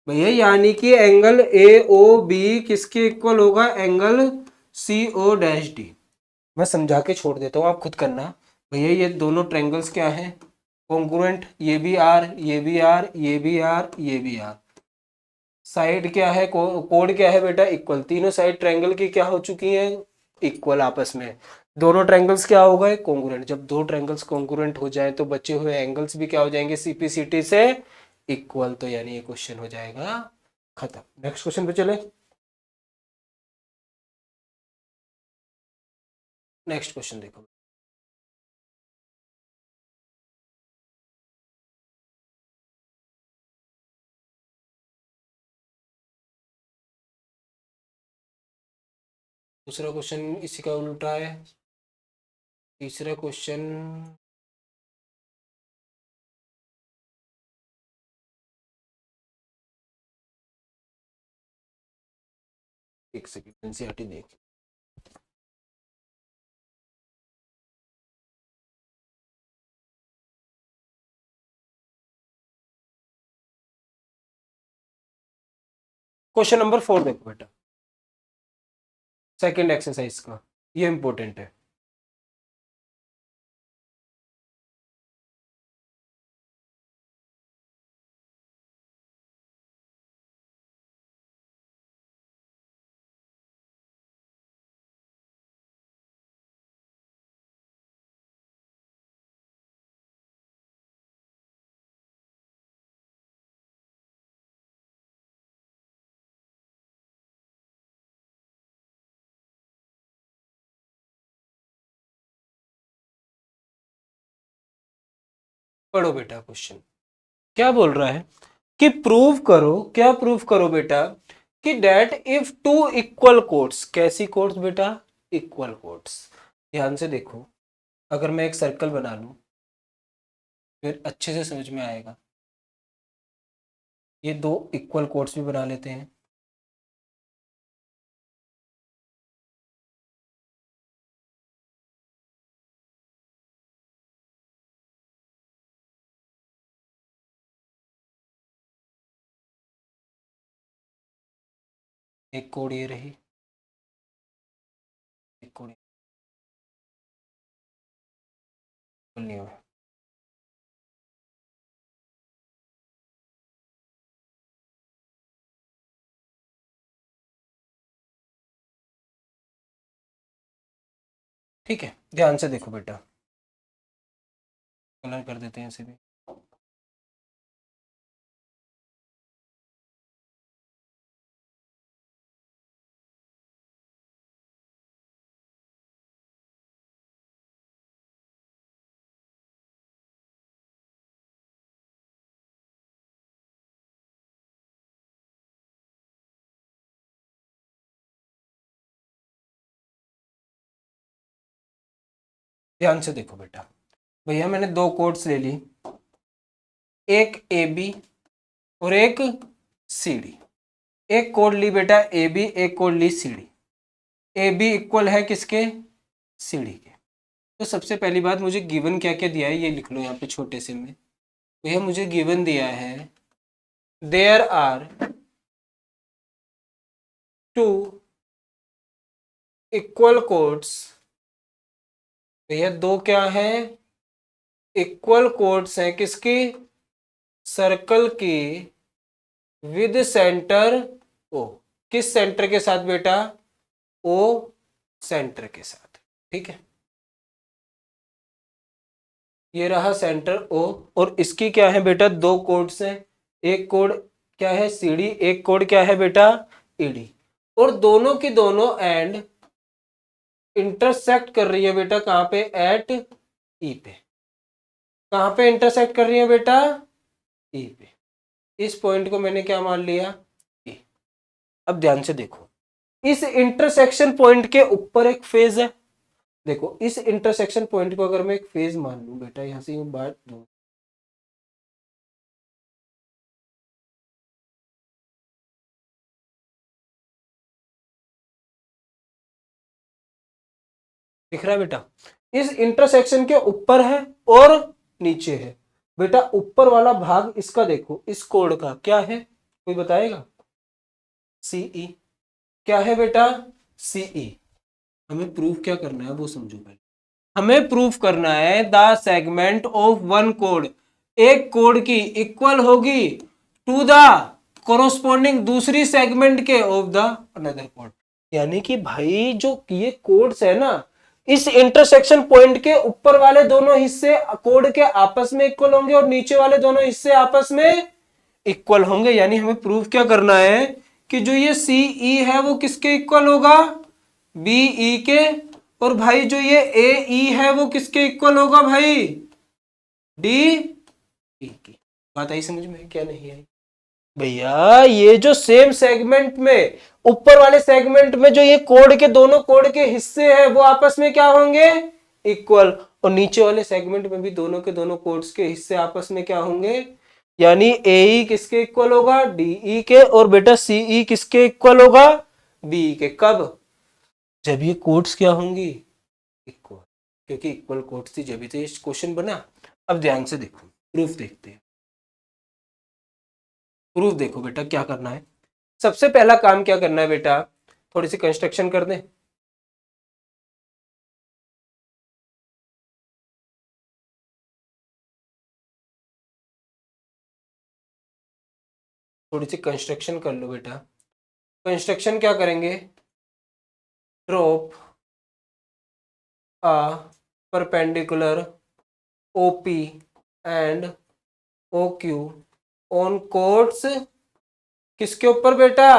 भैया, यानी कि एंगल ए ओ बी किसके इक्वल होगा, angle C O dash D. मैं समझा के छोड़ देता हूँ, आप खुद करना। भैया ये दोनों ट्रायंगल्स क्या है, कॉन्ग्रुएंट, ये भी आर, ये भी आर, ये भी आर, ये भी आर। साइड क्या है, कोड क्या है बेटा, इक्वल। तीनों साइड ट्रायंगल की क्या हो चुकी हैं, इक्वल आपस में। दोनों ट्रायंगल्स क्या हो गए, कॉन्ग्रुएंट। जब दो ट्रायंगल्स कॉन्ग्रुएंट हो जाए तो बचे हुए एंगल्स भी क्या हो जाएंगे, सीपीसीटी से इक्वल। तो यानी ये क्वेश्चन हो जाएगा खत्म। नेक्स्ट क्वेश्चन पे चले, नेक्स्ट क्वेश्चन देखो। दूसरा क्वेश्चन इसी का उल्टा है। तीसरा क्वेश्चन, एक सेकंड एनसीईआरटी देख। क्वेश्चन नंबर 4 देखो बेटा, सेकंड एक्सरसाइज का, ये इंपॉर्टेंट है। पढ़ो बेटा क्वेश्चन, क्या बोल रहा है कि प्रूव करो, क्या प्रूव करो बेटा, कि that if two equal chords, कैसी कोट्स बेटा, इक्वल कोट्स। ध्यान से देखो, अगर मैं एक सर्कल बना लूं फिर अच्छे से समझ में आएगा। ये दो इक्वल कोट्स भी बना लेते हैं, एक कोड ये रही, एक कोड नहीं हुआ। ठीक है, ध्यान से देखो बेटा, कलर कर देते हैं इसे भी। ध्यान से देखो बेटा, भैया मैंने दो कोड्स ले ली, एक ए बी और एक सी डी। एक कोड ली बेटा ए बी, एक कोड ली C D. A B equal है किसके? सी डी के। तो सबसे पहली बात, मुझे गिवन क्या क्या दिया है ये लिख लो यहाँ पे छोटे से में। भैया मुझे गिवन दिया है there are two equal chords. भैया दो क्या है? इक्वल कोड्स हैं किसकी? सर्कल की विद सेंटर ओ। किस सेंटर के साथ बेटा? ओ सेंटर के साथ। ठीक है, ये रहा सेंटर ओ, और इसकी क्या है बेटा? दो कोड्स हैं, एक कोड क्या है? सी डी, एक कोड क्या है बेटा? E D. और दोनों की दोनों एंड इंटरसेक्ट कर रही है बेटा कहाँ पे? एट ई पे। कहाँ पे इंटरसेक्ट कर रही है बेटा? ई पे। इस पॉइंट को मैंने क्या मान लिया? ई। अब ध्यान से देखो, इस इंटरसेक्शन पॉइंट के ऊपर एक फेज है। देखो इस इंटरसेक्शन पॉइंट को अगर मैं एक फेज मान लूं बेटा, यहां से यूं बात दूं, दिख रहा है बेटा? इस इंटरसेक्शन के ऊपर है और नीचे है बेटा। ऊपर वाला भाग इसका देखो, इस कोड का क्या है? कोई बताएगा? सीई। क्या है बेटा? सीई। हमें प्रूफ क्या करना है वो समझो पहले। हमें प्रूफ करना है the segment of one code, एक कोड की इक्वल होगी टू द कोरोस्पोंडिंग दूसरी सेगमेंट के ऑफ द अनदर कोड। यानी कि भाई जो ये कोड्स है ना, इस इंटरसेक्शन पॉइंट के ऊपर वाले दोनों हिस्से कोड के आपस में इक्वल होंगे और नीचे वाले दोनों हिस्से आपस में इक्वल होंगे। यानी हमें प्रूफ क्या करना है कि जो ये सी ई है वो किसके इक्वल होगा? बी ई के। और भाई जो ये ए ई है वो किसके इक्वल होगा भाई? डी ई की। बात आई समझ में? क्या नहीं आई? भैया ये जो सेम सेगमेंट में, ऊपर वाले सेगमेंट में जो ये कोड के दोनों कोड के हिस्से हैं वो आपस में क्या होंगे? इक्वल। और नीचे वाले सेगमेंट में भी दोनों के दोनों कोड्स के हिस्से आपस में क्या होंगे? यानी ए ई किसके इक्वल होगा? डी ई के। और बेटा सी ई किसके इक्वल होगा? बी के। कब? जब ये कोड्स क्या होंगी? इक्वल। क्योंकि इक्वल कोड्स थी जब तो ये क्वेश्चन बना। अब ध्यान से देखो, प्रूफ देखते हैं। प्रूफ देखो बेटा क्या करना है। सबसे पहला काम क्या करना है बेटा? थोड़ी सी कंस्ट्रक्शन कर दें। थोड़ी सी कंस्ट्रक्शन कर लो बेटा। कंस्ट्रक्शन क्या करेंगे? Drop a perpendicular OP and OQ on chords किसके ऊपर बेटा?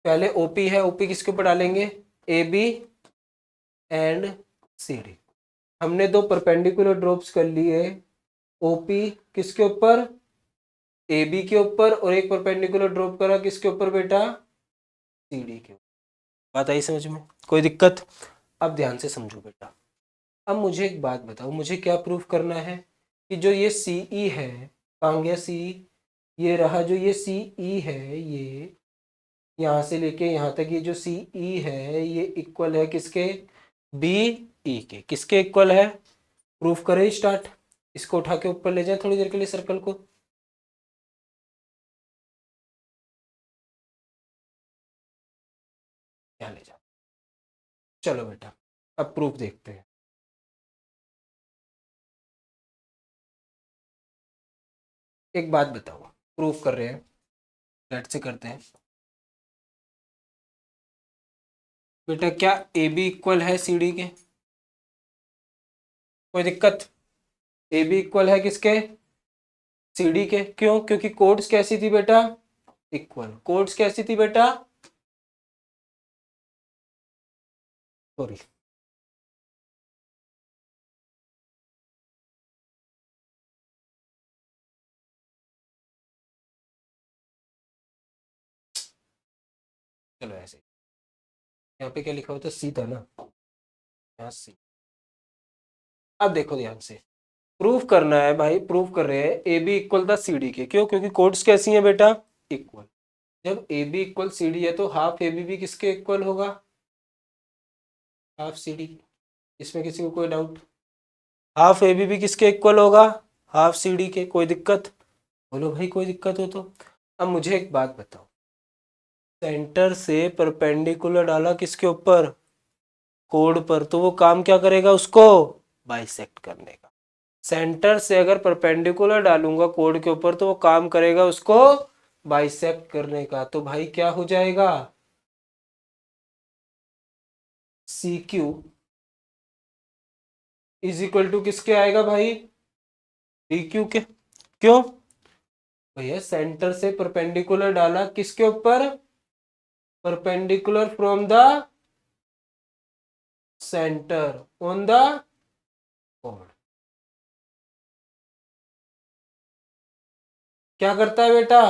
पहले OP है, OP किसके ऊपर डालेंगे? AB and CD। हमने दो परपेंडिकुलर ड्रॉप्स कर लिए, OP किसके ऊपर? AB के ऊपर, और एक परपेंडिकुलर ड्रॉप करा किसके ऊपर बेटा? CD के ऊपर। बात आई समझ में? कोई दिक्कत? अब ध्यान से समझो बेटा। अब मुझे एक बात बताओ, मुझे क्या प्रूफ करना है कि जो ये सी ई है, कहाँ गया सी? ये रहा जो ये सी ई है, ये यहाँ से लेके यहाँ तक ये जो सी ई है ये इक्वल है किसके? बी ई के। किसके इक्वल है? प्रूफ करें स्टार्ट। इसको उठा के ऊपर ले जाए थोड़ी देर के लिए सर्कल को। यहाँ ले जाओ। चलो बेटा अब प्रूफ देखते हैं। एक बात बताओ, प्रूफ कर रहे हैं, लेट से करते हैं बेटा। क्या ए बी इक्वल है सी डी के? कोई दिक्कत? ए बी इक्वल है किसके? सी डी के। क्यों? क्योंकि कोड्स कैसी थी बेटा? इक्वल। कोड्स कैसी थी बेटा? सॉरी, चलो ऐसे। यहाँ पे क्या लिखा हुआ था? सी था ना, यहाँ सी। अब देखो ध्यान से, प्रूफ करना है भाई, प्रूफ कर रहे हैं ए बी इक्वल था सी डी के। क्यों? क्योंकि कोड्स कैसी हैं बेटा? इक्वल। जब A B equal C D है तो हाफ ए बी भी किसके इक्वल होगा? Half C D. इसमें किसी को कोई डाउट? हाफ ए बी भी किसके इक्वल होगा? हाफ सी डी के। कोई दिक्कत? बोलो भाई कोई दिक्कत हो तो। अब मुझे एक बात बताओ, सेंटर से परपेंडिकुलर डाला किसके ऊपर? कोड पर, तो वो काम क्या करेगा? उसको बाइसेक्ट करने का। सेंटर से अगर परपेंडिकुलर डालूंगा कोड के ऊपर तो वो काम करेगा उसको बाइसेक्ट करने का। तो भाई क्या हो जाएगा? C Q is equal to किसके आएगा भाई? डी क्यू के। क्यों? भैया सेंटर से परपेंडिकुलर डाला किसके ऊपर? Perpendicular from the centre on the code. क्या करता है बेटा?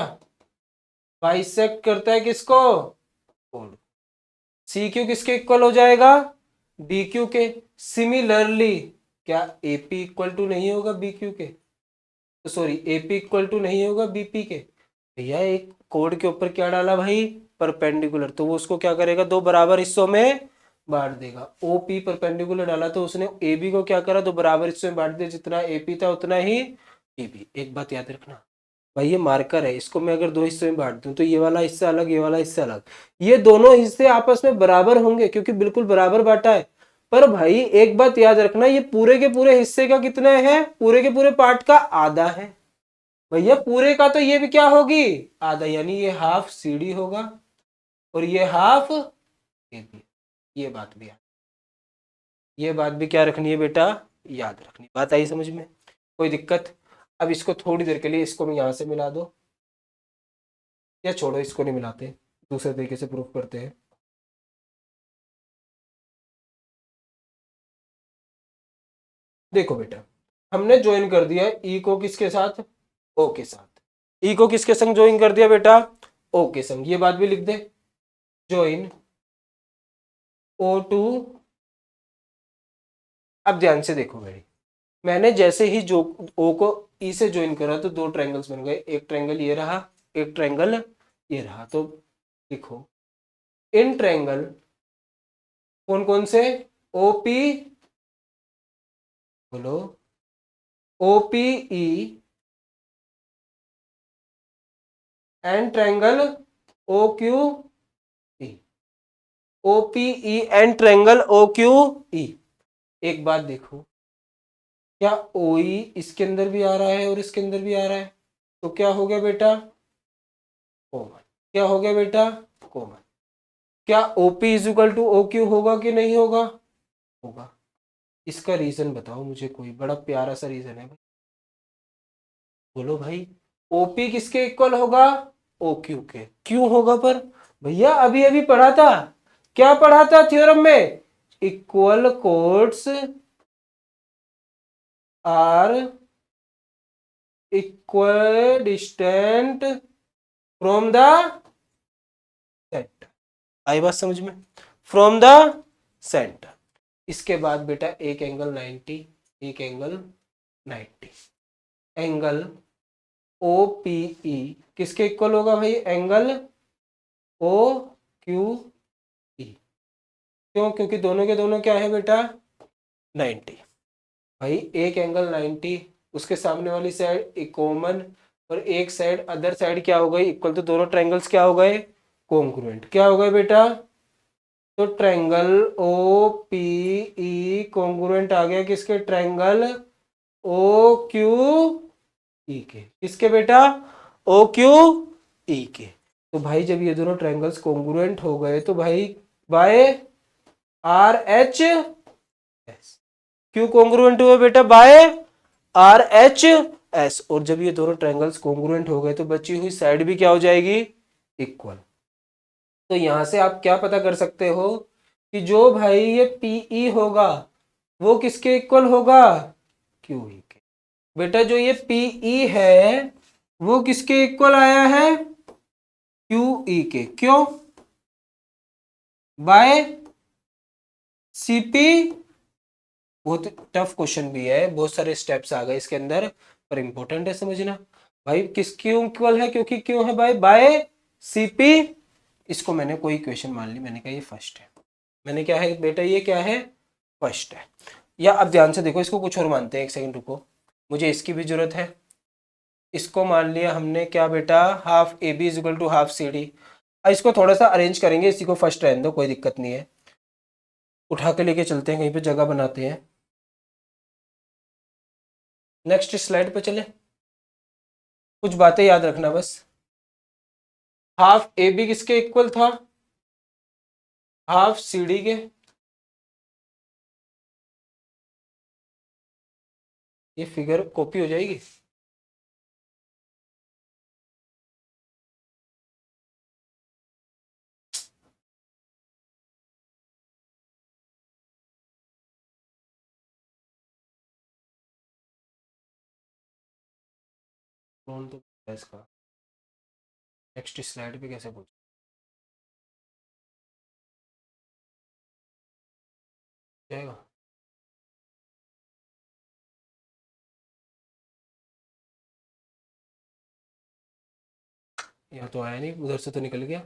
बाइसेक्ट करता है किसको? कोड। सी क्यू किसके इक्वल हो जाएगा? डी क्यू के। सिमिलरली क्या एपी इक्वल टू नहीं होगा बी क्यू के? तो सॉरी, एपी इक्वल टू नहीं होगा बीपी के? भैया एक कोड के ऊपर क्या डाला भाई? परपेंडिकुलर, तो वो उसको क्या करेगा? दो बराबर हिस्सों में बांट देगा। ओपी परपेंडिकुलर डाला तो उसने ए बी को क्या करा? दो बराबर हिस्सों में बांट दिया, जितना एपी था उतना ही बीबी। एक बात याद रखना भाई, ये मार्कर है, इसको मैं अगर दो हिस्से में बांट दूं तो ये वाला हिस्सा अलग, ये वाला हिस्सा अलग, ये दोनों हिस्से आपस में बराबर होंगे क्योंकि बिल्कुल बराबर बांटा है। पर भाई एक बात याद रखना, ये पूरे के पूरे हिस्से का कितना है? पूरे के पूरे पार्ट का आधा है। भैया पूरे का तो ये भी क्या होगी? आधा, यानी ये हाफ सीडी होगा और ये हाफ एबी। ये बात भी याद, ये बात भी क्या रखनी है बेटा? याद रखनी। बात आई समझ में? कोई दिक्कत? अब इसको थोड़ी देर के लिए इसको मैं यहां से मिला दो, या छोड़ो इसको नहीं मिलाते, दूसरे तरीके से प्रूफ करते हैं। देखो बेटा, हमने ज्वाइन कर दिया ई को किसके साथ? ओ के साथ। ई को किसके संग ज्वाइन कर दिया बेटा? ओ के संग। ये बात भी लिख दे, ज्वाइन ओ टू। अब ध्यान से देखो भाई, मैंने जैसे ही जो ओ को ई से ज्वाइन करा तो दो ट्रायंगल्स बन गए। एक ट्रायंगल ये रहा, एक ट्रायंगल ये रहा। तो लिखो इन ट्रायंगल कौन कौन से? ओपी, बोलो, OPE and triangle O Q E. OPE and triangle O Q E. एक बात देखो, क्या ओई इसके अंदर भी आ रहा है और इसके अंदर भी आ रहा है? तो क्या हो गया बेटा? कॉमन। क्या हो गया बेटा? कॉमन। क्या OP is equal to O Q होगा कि नहीं होगा? होगा। इसका रीजन बताओ मुझे, कोई बड़ा प्यारा सा रीजन है भाई, बोलो भाई। ओपी किसके इक्वल होगा? ओ क्यू के। क्यों होगा? पर भैया अभी अभी पढ़ा था, क्या पढ़ा था थ्योरम में? Equal chords are equal distant from the centre. आई बात समझ में? From the centre. इसके बाद बेटा एक एंगल 90, एक angle 90। Angle O P E किसके इक्वल होगा भाई? Angle O Q E. क्यों? क्योंकि दोनों के दोनों क्या है बेटा? 90। भाई एक एंगल 90, उसके सामने वाली साइड एक कॉमन, और एक साइड अदर साइड क्या हो गई? इक्वल। तो दोनों ट्रायंगल्स क्या हो गए? कॉन्ग्रुएंट। क्या हो गए बेटा? तो triangle O P E congruent आ गया किसके? ट्रायंगल ओ क्यू ई के। किसके बेटा? ओ क्यू ई के। तो भाई जब ये दोनों ट्रायंगल्स कॉन्ग्रुएंट हो गए तो भाई बाय आर एच एस। क्यों कॉन्ग्रुएंट हुए बेटा? By R H S. और जब ये दोनों ट्रायंगल्स कॉन्ग्रुएंट हो गए तो बची हुई साइड भी क्या हो जाएगी? इक्वल। तो यहां से आप क्या पता कर सकते हो कि जो भाई ये पीई होगा वो किसके इक्वल होगा? क्यूई के। बेटा जो ये पीई है वो किसके इक्वल आया है? क्यूई के। क्यों? Bye CP. बहुत टफ क्वेश्चन भी है, बहुत सारे स्टेप्स आ गए इसके अंदर, पर इंपॉर्टेंट है समझना। भाई किस क्यों इक्वल है? क्योंकि क्यों है भाई? Bye CP. इसको मैंने कोई इक्वेशन मान ली, मैंने कहा ये फर्स्ट है। मैंने क्या है बेटा? ये क्या है? फर्स्ट है। या अब ध्यान से देखो, इसको कुछ और मानते हैं, एक सेकंड रुको, मुझे इसकी भी जरूरत है। इसको मान लिया हमने क्या बेटा? Half A B is equal to half C D. इसको थोड़ा सा अरेंज करेंगे, इसी को फर्स्ट रहने दो, कोई दिक्कत नहीं है। उठा के लेके चलते हैं, कहीं पे जगह बनाते हैं। नेक्स्ट स्लाइड पे चले। कुछ बातें याद रखना बस। हाफ ए बी किसके इक्वल था? हाफ सी डी के। ये फिगर कॉपी हो जाएगी। कौन तो इसका नेक्स्ट स्लाइड पे कैसे पूछ जाएगा? यहाँ तो आया नहीं, उधर से तो निकल गया।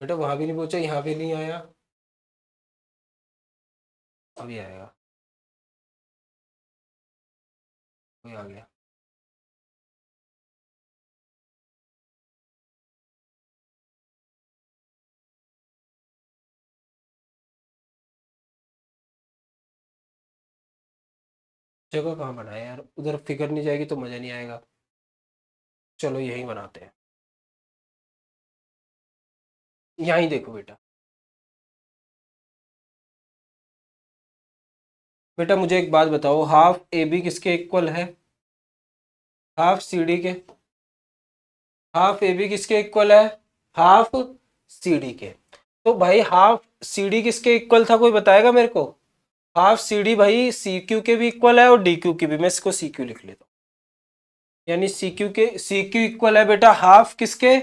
बेटा वहां भी नहीं पहुंचा, यहाँ भी नहीं आया, अभी आएगा। कोई आ गया। जगह कहाँ बनाए यार? उधर फिगर नहीं जाएगी तो मजा नहीं आएगा। चलो यही बनाते हैं। यहीं देखो बेटा। बेटा मुझे एक बात बताओ, हाफ ए बी किसके इक्वल है? हाफ सी डी के। हाफ ए बी किसके इक्वल है? हाफ सी डी के। तो भाई हाफ सी डी किसके इक्वल था, कोई बताएगा मेरे को? हाफ सी डी भाई सी क्यू के भी इक्वल है और डी क्यू के भी। मैं इसको सी क्यू लिख लेता हूँ, यानी सी क्यू के, सी क्यू इक्वल है बेटा हाफ किसके?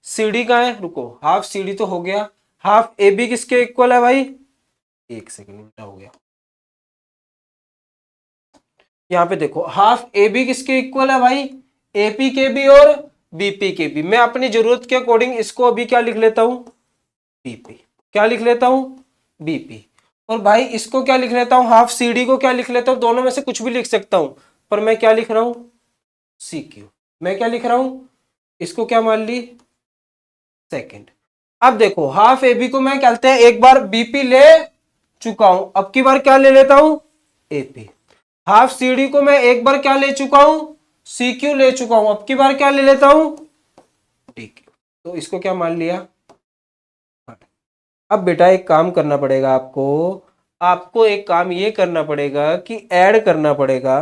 सी डी का है। रुको, हाफ सी डी तो हो गया, हाफ ए बी किसके इक्वल है भाई? एक सेकंड, उल्टा हो गया। यहाँ पे देखो, हाफ ए बी किसके इक्वल है भाई? एपी के भी और बीपी के भी। मैं अपनी जरूरत के अकॉर्डिंग इसको अभी क्या लिख लेता हूं? बीपी। क्या लिख लेता हूं? बीपी। और भाई इसको क्या लिख लेता हूं? हाफ सी डी को क्या लिख लेता हूं? दोनों में से कुछ भी लिख सकता हूं, पर मैं क्या लिख रहा हूं? C Q. मैं क्या लिख रहा हूं? इसको क्या मान ली? सेकंड। अब देखो, हाफ ए बी को मैं कहते हैं एक बार बीपी ले चुका हूं, अब की बार क्या ले लेता हूं? एपी। हाफ सी डी को मैं एक बार क्या ले चुका हूं? सी क्यू ले चुका हूं, अब की बार क्या ले लेता हूं? D Q. तो इसको क्या मान लिया? अब बेटा एक काम करना पड़ेगा आपको। आपको एक काम ये करना पड़ेगा कि ऐड करना पड़ेगा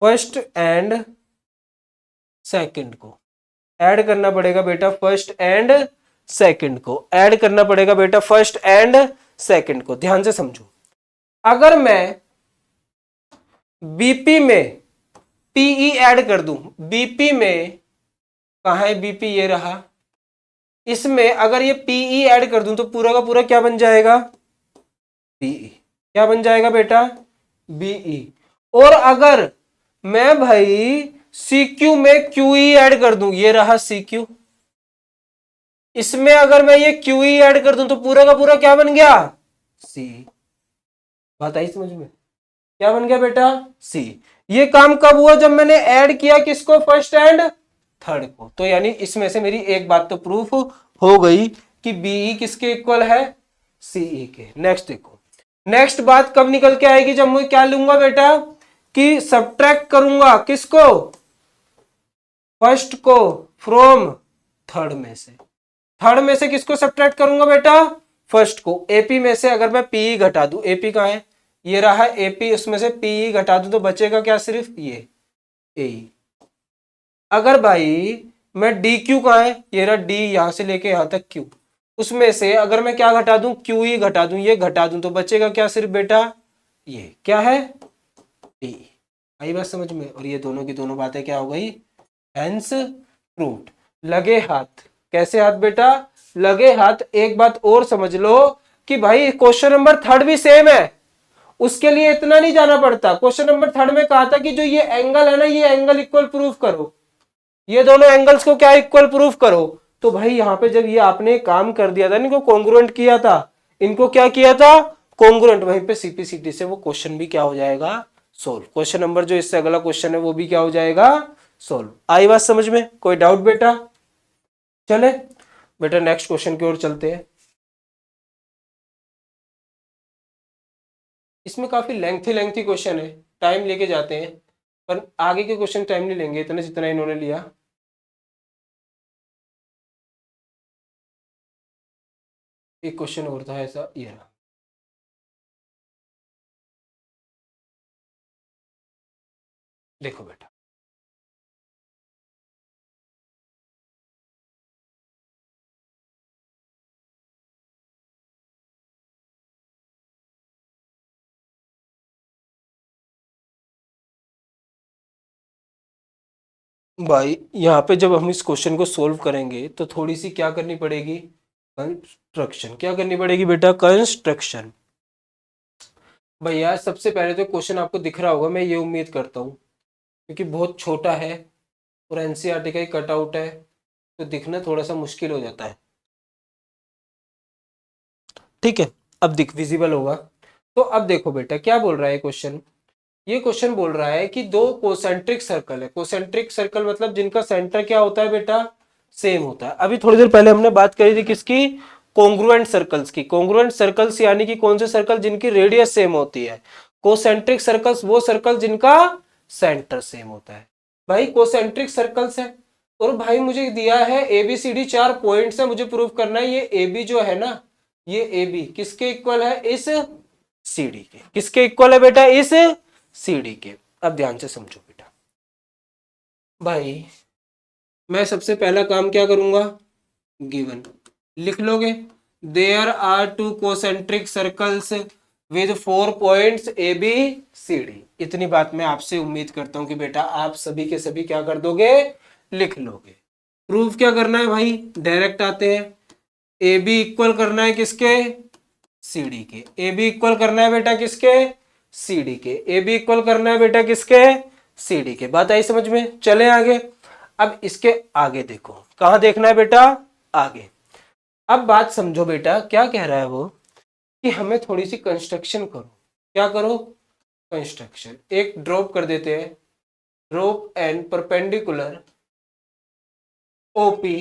फर्स्ट एंड सेकंड को। ऐड करना पड़ेगा बेटा फर्स्ट एंड सेकंड को। ऐड करना पड़ेगा बेटा फर्स्ट एंड सेकंड को। ध्यान से समझो, अगर मैं बीपी में पीई ऐड कर दूं, बीपी में कहां है बीपी? ये रहा। इसमें अगर ये पीई ऐड कर दूं तो पूरा का पूरा क्या बन जाएगा? बीई। क्या बन जाएगा बेटा? बीई। और अगर मैं भाई सीक्यू में क्यूई ऐड कर दूं, ये रहा सीक्यू। इसमें अगर मैं ये क्यूई ऐड कर दूं तो पूरा का पूरा क्या बन गया? सी। बात आई समझ में? क्या बन गया बेटा? सी। ये काम कब हुआ? जब मैंने ऐड किया किसको? फर्स्ट एंड थर्ड को। तो यानी इसमें से मेरी एक बात तो प्रूफ हो गई कि बीई किसके इक्वल है? सीई के। नेक्स्ट देखो, नेक्स्ट बात कब निकल के आएगी? जब मैं क्या लूंगा बेटा कि सब्ट्रैक्ट करूंगा किसको? फर्स्ट को फ्रॉम थर्ड में से। थर्ड में से किसको सब्ट्रैक्ट करूंगा बेटा, फर्स्ट को। एपी में से अगर मैं पीई घटा दूं, एपी कहाँ है, ये रहा एपी, उसमें से पीई घटा दूं तो बचेगा क्या, सिर्फ ये ए। अगर भाई मैं डी क्यू कहाँ है, ये रहा डी, यहां से लेके यहां तक क्यू, उसमें से अगर मैं क्या घटा दूं, क्यू ही घटा दूं, ये घटा दूं तो बचेगा क्या, सिर्फ बेटा ये क्या है, डी। आई बात समझ में। और ये दोनों की दोनों बातें क्या हो गई, हेंस प्रूव्ड। लगे हाथ, कैसे हाथ बेटा, लगे हाथ। एक बात और समझ लो कि भाई क्वेश्चन नंबर थर्ड भी सेम है, उसके लिए इतना नहीं जाना पड़ता। क्वेश्चन नंबर थर्ड में कहा था कि जो ये एंगल है ना, ये एंगल इक्वल प्रूफ करो, ये दोनों एंगल्स को क्या इक्वल प्रूफ करो। तो भाई यहां पे जब ये आपने काम कर दिया था, इनको कॉन्ग्रुएंट किया था, इनको क्या किया था, कॉन्ग्रुएंट, वहीं पे सीपीसीटी से वो क्वेश्चन भी क्या हो जाएगा, सोल्व। क्वेश्चन नंबर जो इससे अगला क्वेश्चन है वो भी क्या हो जाएगा, सोल्व। आई बात समझ में, कोई डाउट बेटा। चले बेटा नेक्स्ट क्वेश्चन की ओर चलते हैं। इसमें काफी लेंथी लेंथी क्वेश्चन है, टाइम लेके जाते हैं, पर आगे के क्वेश्चन टाइम नहीं लेंगे इतने जितना इन्होंने लिया। एक क्वेश्चन और था ऐसा, ये रहा। देखो बेटा, भाई यहाँ पे जब हम इस क्वेश्चन को सोल्व करेंगे तो थोड़ी सी क्या करनी पड़ेगी, कंस्ट्रक्शन। क्या करनी पड़ेगी बेटा, कंस्ट्रक्शन। भैया सबसे पहले तो क्वेश्चन आपको दिख रहा होगा, मैं ये उम्मीद करता हूँ, क्योंकि बहुत छोटा है और एनसीईआरटी का ही कट आउट है, तो दिखना थोड़ा सा मुश्किल हो जाता है। ठीक है, अब दिख विजिबल होगा। तो अब देखो बेटा क्या बोल रहा है क्वेश्चन, ये क्वेश्चन बोल रहा है कि दो कोसेंट्रिक सर्कल है। कोसेंट्रिक सर्कल मतलब जिनका सेंटर क्या होता है बेटा, सेम होता है। अभी थोड़ी देर पहले हमने बात करी थी किसकी, कॉन्ग्रुएंट सर्कल्स की। कॉन्ग्रुएंट सर्कल्स यानी कि कौन से सर्कल जिनकी रेडियस सेम होती है। कोसेंट्रिक सर्कल्स वो सर्कल जिनका सेंटर सेम होता है। भाई कोसेंट्रिक सर्कल्स है, और भाई मुझे दिया है एबीसीडी, 4 पॉइंट्स है, मुझे प्रूव करना है ये एबी जो है ना, ये एबी किसके इक्वल है, इस सीडी के। किसके इक्वल है बेटा, इस सीडी के। अब ध्यान से समझो बेटा, भाई मैं सबसे पहला काम क्या करूंगा, गिवन लिख लोगे, there are two concentric circles with 4 points A B C D. इतनी बात मैं आपसे उम्मीद करता हूं कि बेटा आप सभी के सभी क्या कर दोगे, लिख लोगे। प्रूफ क्या करना है भाई, डायरेक्ट आते हैं। ए बी इक्वल करना है किसके, सी डी के। ए बी इक्वल करना है बेटा किसके, सी डी के। ए बी इक्वल करना है बेटा किसके, सी डी के। बात आई समझ में, चले आगे। अब इसके आगे देखो, कहां देखना है बेटा, आगे। अब बात समझो बेटा, क्या कह रहा है वो, कि हमें थोड़ी सी कंस्ट्रक्शन करो। क्या करो, कंस्ट्रक्शन। एक ड्रॉप कर देते हैं, drop an perpendicular OP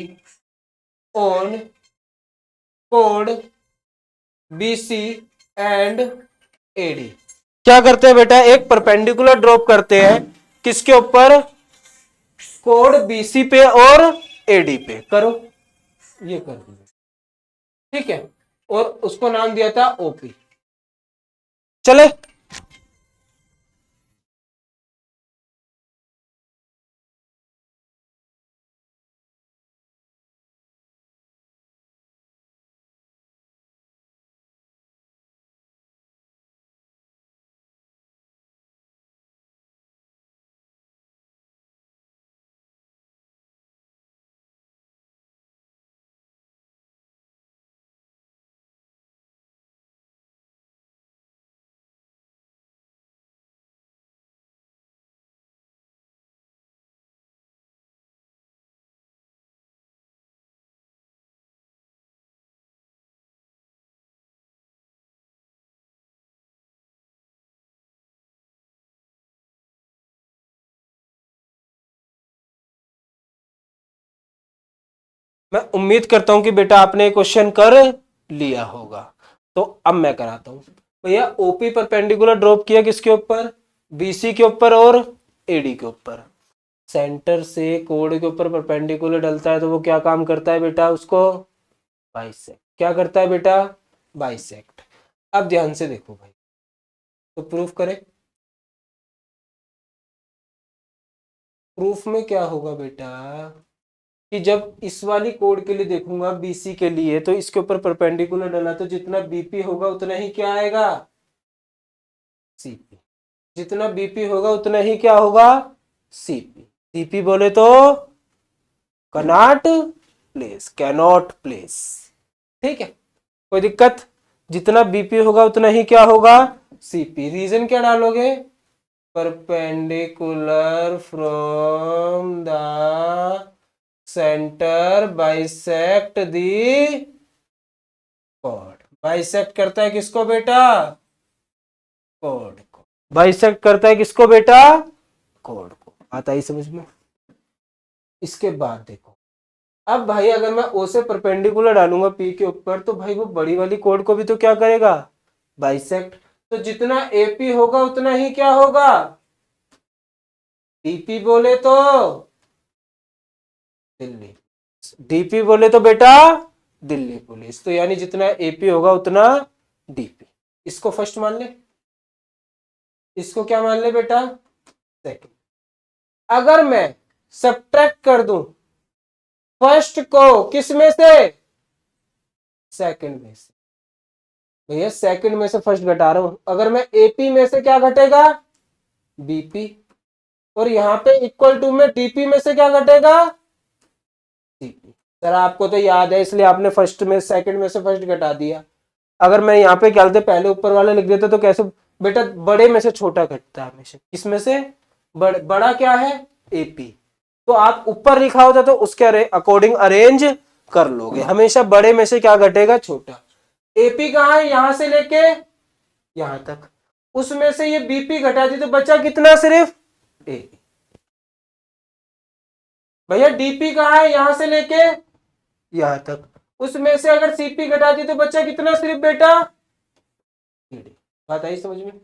on कोड बीसी एंड एडी। क्या करते हैं बेटा, एक परपेंडिकुलर ड्रॉप करते हैं किसके ऊपर, कोड बीसी पे और एडी पे। करो, ये कर दिया, ठीक है, और उसको नाम दिया था ओपी। चले, मैं उम्मीद करता हूं कि बेटा आपने क्वेश्चन कर लिया होगा। तो अब मैं कराता हूं भैया। ओपी परपेंडिकुलर ड्रॉप किया किसके ऊपर, बीसी के ऊपर और एडी के ऊपर। सेंटर से कोड के ऊपर परपेंडिकुलर डलता है तो वो क्या काम करता है बेटा, उसको बाइसेक्ट। क्या करता है बेटा? बाइसेक्ट। अब ध्यान से देखो भाई, तो प्रूफ करें। प्रूफ में क्या होगा बेटा कि जब इस वाली कोड के लिए देखूंगा बीसी के लिए, तो इसके ऊपर परपेंडिकुलर डाला तो जितना बीपी होगा उतना ही क्या आएगा? सीपी। जितना बीपी होगा उतना ही क्या होगा? सीपी। सीपी बोले तो कैनॉट प्लेस। ठीक है, कोई दिक्कत? जितना बीपी होगा उतना ही क्या होगा? सीपी। रीजन क्या डालोगे? Perpendicular from the centre bisect the chord. Bisect करता है किसको बेटा? कॉर्ड को। बाइसेक्ट करता है किसको बेटा? कॉर्ड को। आता ही समझ में? इसके बाद देखो, अब भाई अगर मैं ओ से परपेंडिकुलर डालूंगा पी के ऊपर, तो भाई वो बड़ी वाली कॉर्ड को भी तो क्या करेगा? बाइसेक्ट। तो जितना एपी होगा उतना ही क्या होगा? डीपी बोले तो दिल्ली, डीपी बोले तो बेटा दिल्ली पुलिस। तो यानी जितना एपी होगा उतना डीपी। इसको फर्स्ट मान ले, इसको क्या मान ले बेटा? सेकंड। अगर मैं सब्ट्रैक्ट कर दूं फर्स्ट को किस में से? सेकंड में से। भैया सेकंड में से फर्स्ट घटा रहा हूं, अगर मैं एपी में से क्या घटेगा? बीपी। और यहां पे इक्वल टू में डीपी में से क्या घटेगा? सीपी। सर आपको तो याद है इसलिए आपने फर्स्ट में सेकंड में से फर्स्ट घटा दिया। अगर मैं यहाँ पे क्या बोलते पहले ऊपर वाला लिख देता तो कैसे? बेटा बड़े में से छोटा घटता है हमेशा। किसमें से? बड़ा क्या है? एपी। तो आप ऊपर लिखा होता तो उसके अकॉर्डिंग अरेंज कर लोगे। हमेशा बड़े में से क्या घटेगा? छोटा। एपी कहाँ है? यहां से लेके यहां तक। उसमें से ये बीपी घटा दी तो बचा कितना? सिर्फ एपी। भैया डीपी कहाँ है? यहां से लेके यहां तक। उसमें से अगर सीपी घटा दी तो बचा कितना? सिर्फ बेटा ईडी। बात आई समझ में?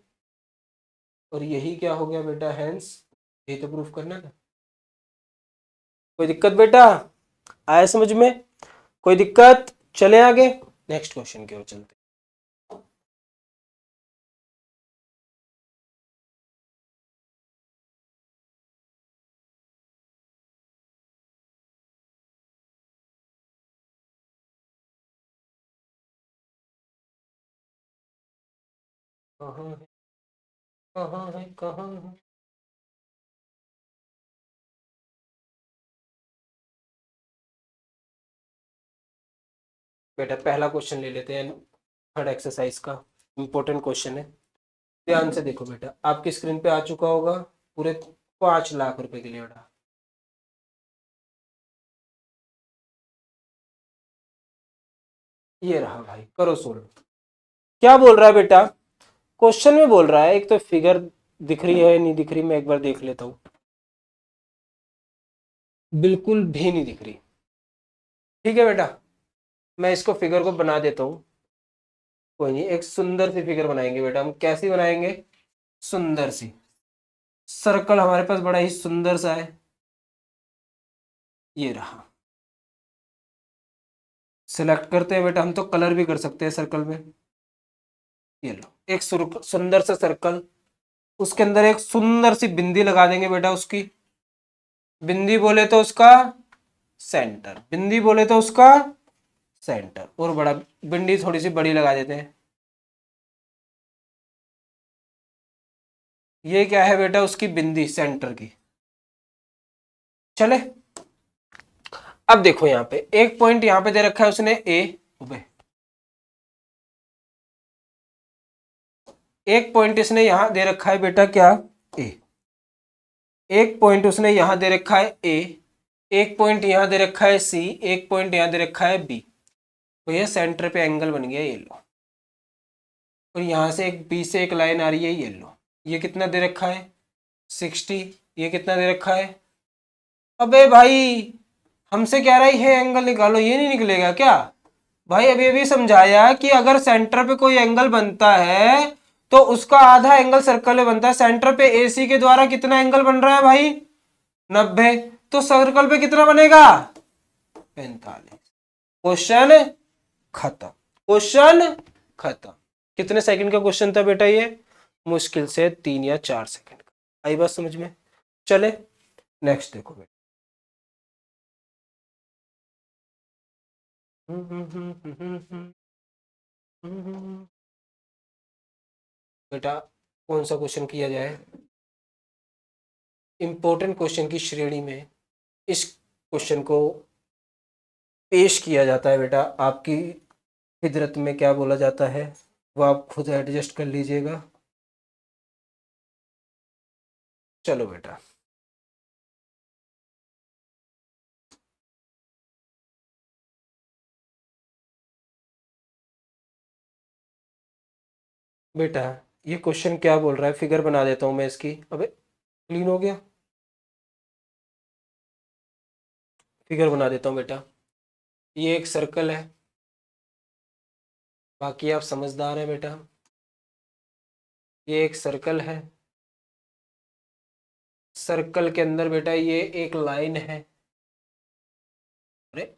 और यही क्या हो गया बेटा? हैंस। यही तो प्रूफ करना था। कोई दिक्कत बेटा? आया समझ में? कोई दिक्कत? चले आगे नेक्स्ट क्वेश्चन की ओर चलते। कहाँ है? कहाँ है? कहाँ है? बेटा पहला क्वेश्चन ले लेते हैं, थर्ड एक्सरसाइज का। इंपॉर्टेंट क्वेश्चन है, ध्यान से देखो बेटा। आपकी स्क्रीन पे आ चुका होगा पूरे 5 लाख रुपए के लिए बेटा। ये रहा भाई, करो सोल्व। क्या बोल रहा है बेटा? क्वेश्चन में बोल रहा है, एक तो फिगर दिख रही है नहीं दिख रही, मैं एक बार देख लेता हूं। बिल्कुल भी नहीं दिख रही। ठीक है बेटा, मैं इसको फिगर को बना देता हूं। कोई नहीं, एक सुंदर सी फिगर बनाएंगे बेटा। हम कैसी बनाएंगे? सुंदर सी। सर्कल हमारे पास बड़ा ही सुंदर सा है, ये रहा। सिलेक्ट करते हैं बेटा, हम तो कलर भी कर सकते हैं सर्कल में। ये लो, एक सुंदर सा सर्कल, उसके अंदर एक सुंदर सी बिंदी लगा देंगे बेटा। उसकी बिंदी बोले तो उसका सेंटर, बिंदी बोले तो उसका सेंटर। और बड़ा बिंदी थोड़ी सी बड़ी लगा देते हैं। ये क्या है बेटा? उसकी बिंदी सेंटर की। चले, अब देखो यहाँ पे एक पॉइंट यहाँ पे दे रखा है उसने ए। एक पॉइंट इसने यहां दे रखा है बेटा, क्या? ए। एक पॉइंट उसने यहां दे रखा है ए, एक पॉइंट यहां दे रखा है सी, एक पॉइंट यहां दे रखा है बी। तो ये सेंटर पे एंगल बन गया, ये लो। और यहां से एक बी से एक लाइन आ रही है, ये लो। ये कितना दे रखा है? 60। ये कितना दे रखा है? अबे भाई हमसे कह रहा है ये एंगल निकालो, ये नहीं निकलेगा क्या? भाई अभी अभी समझाया कि अगर सेंटर पे कोई एंगल बनता है तो उसका आधा एंगल सर्कल में बनता है। सेंटर पे एसी के द्वारा कितना एंगल बन रहा है भाई? 90। तो सर्कल पे कितना बनेगा? 45। क्वेश्चन खत्म, क्वेश्चन खत्म। कितने सेकंड का क्वेश्चन था बेटा ये? मुश्किल से 3 या 4 सेकंड का। आई बात समझ में? चले नेक्स्ट देखो बेटा। बेटा कौन सा क्वेश्चन किया जाए? इंपॉर्टेंट क्वेश्चन की श्रेणी में इस क्वेश्चन को पेश किया जाता है बेटा। आपकी फितरत में क्या बोला जाता है वो आप खुद एडजस्ट कर लीजिएगा। चलो बेटा, बेटा ये क्वेश्चन क्या बोल रहा है, फिगर बना देता हूं मैं इसकी। अबे क्लीन हो गया, फिगर बना देता हूं बेटा। ये एक सर्कल है, बाकी आप समझदार हैं बेटा। ये एक सर्कल है, सर्कल के अंदर बेटा ये एक लाइन है। अरे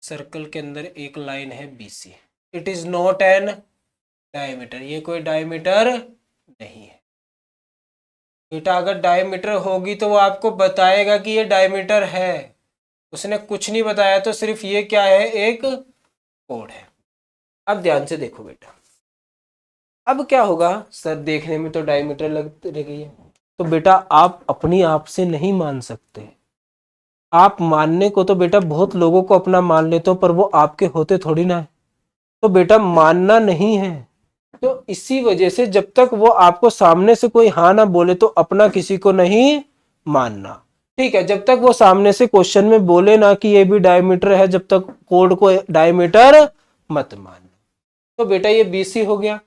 सर्कल के अंदर एक लाइन है BC। It is not an diameter, ये कोई डायमीटर नहीं है बेटा। अगर डायमीटर होगी तो वो आपको बताएगा कि ये डायमीटर है। उसने कुछ नहीं बताया, तो सिर्फ ये क्या है, एक कोड है। अब ध्यान से देखो बेटा, अब क्या होगा सर, देखने में तो डायमीटर लग रही है। तो बेटा आप अपनी आप से नहीं मान सकते। आप मानने को तो बेटा बहुत लोगों को अपना मान लेते हो, पर वो आपके होते थोड़ी ना है। तो बेटा मानना नहीं है। तो इसी वजह से जब तक वो आपको सामने से कोई हाँ ना बोले तो अपना किसी को नहीं मानना। ठीक है, जब तक वो सामने से क्वेश्चन में बोले ना कि ये भी डायमीटर है, जब तक कोड को डायमीटर मत मानना। तो बेटा ये BC हो गया,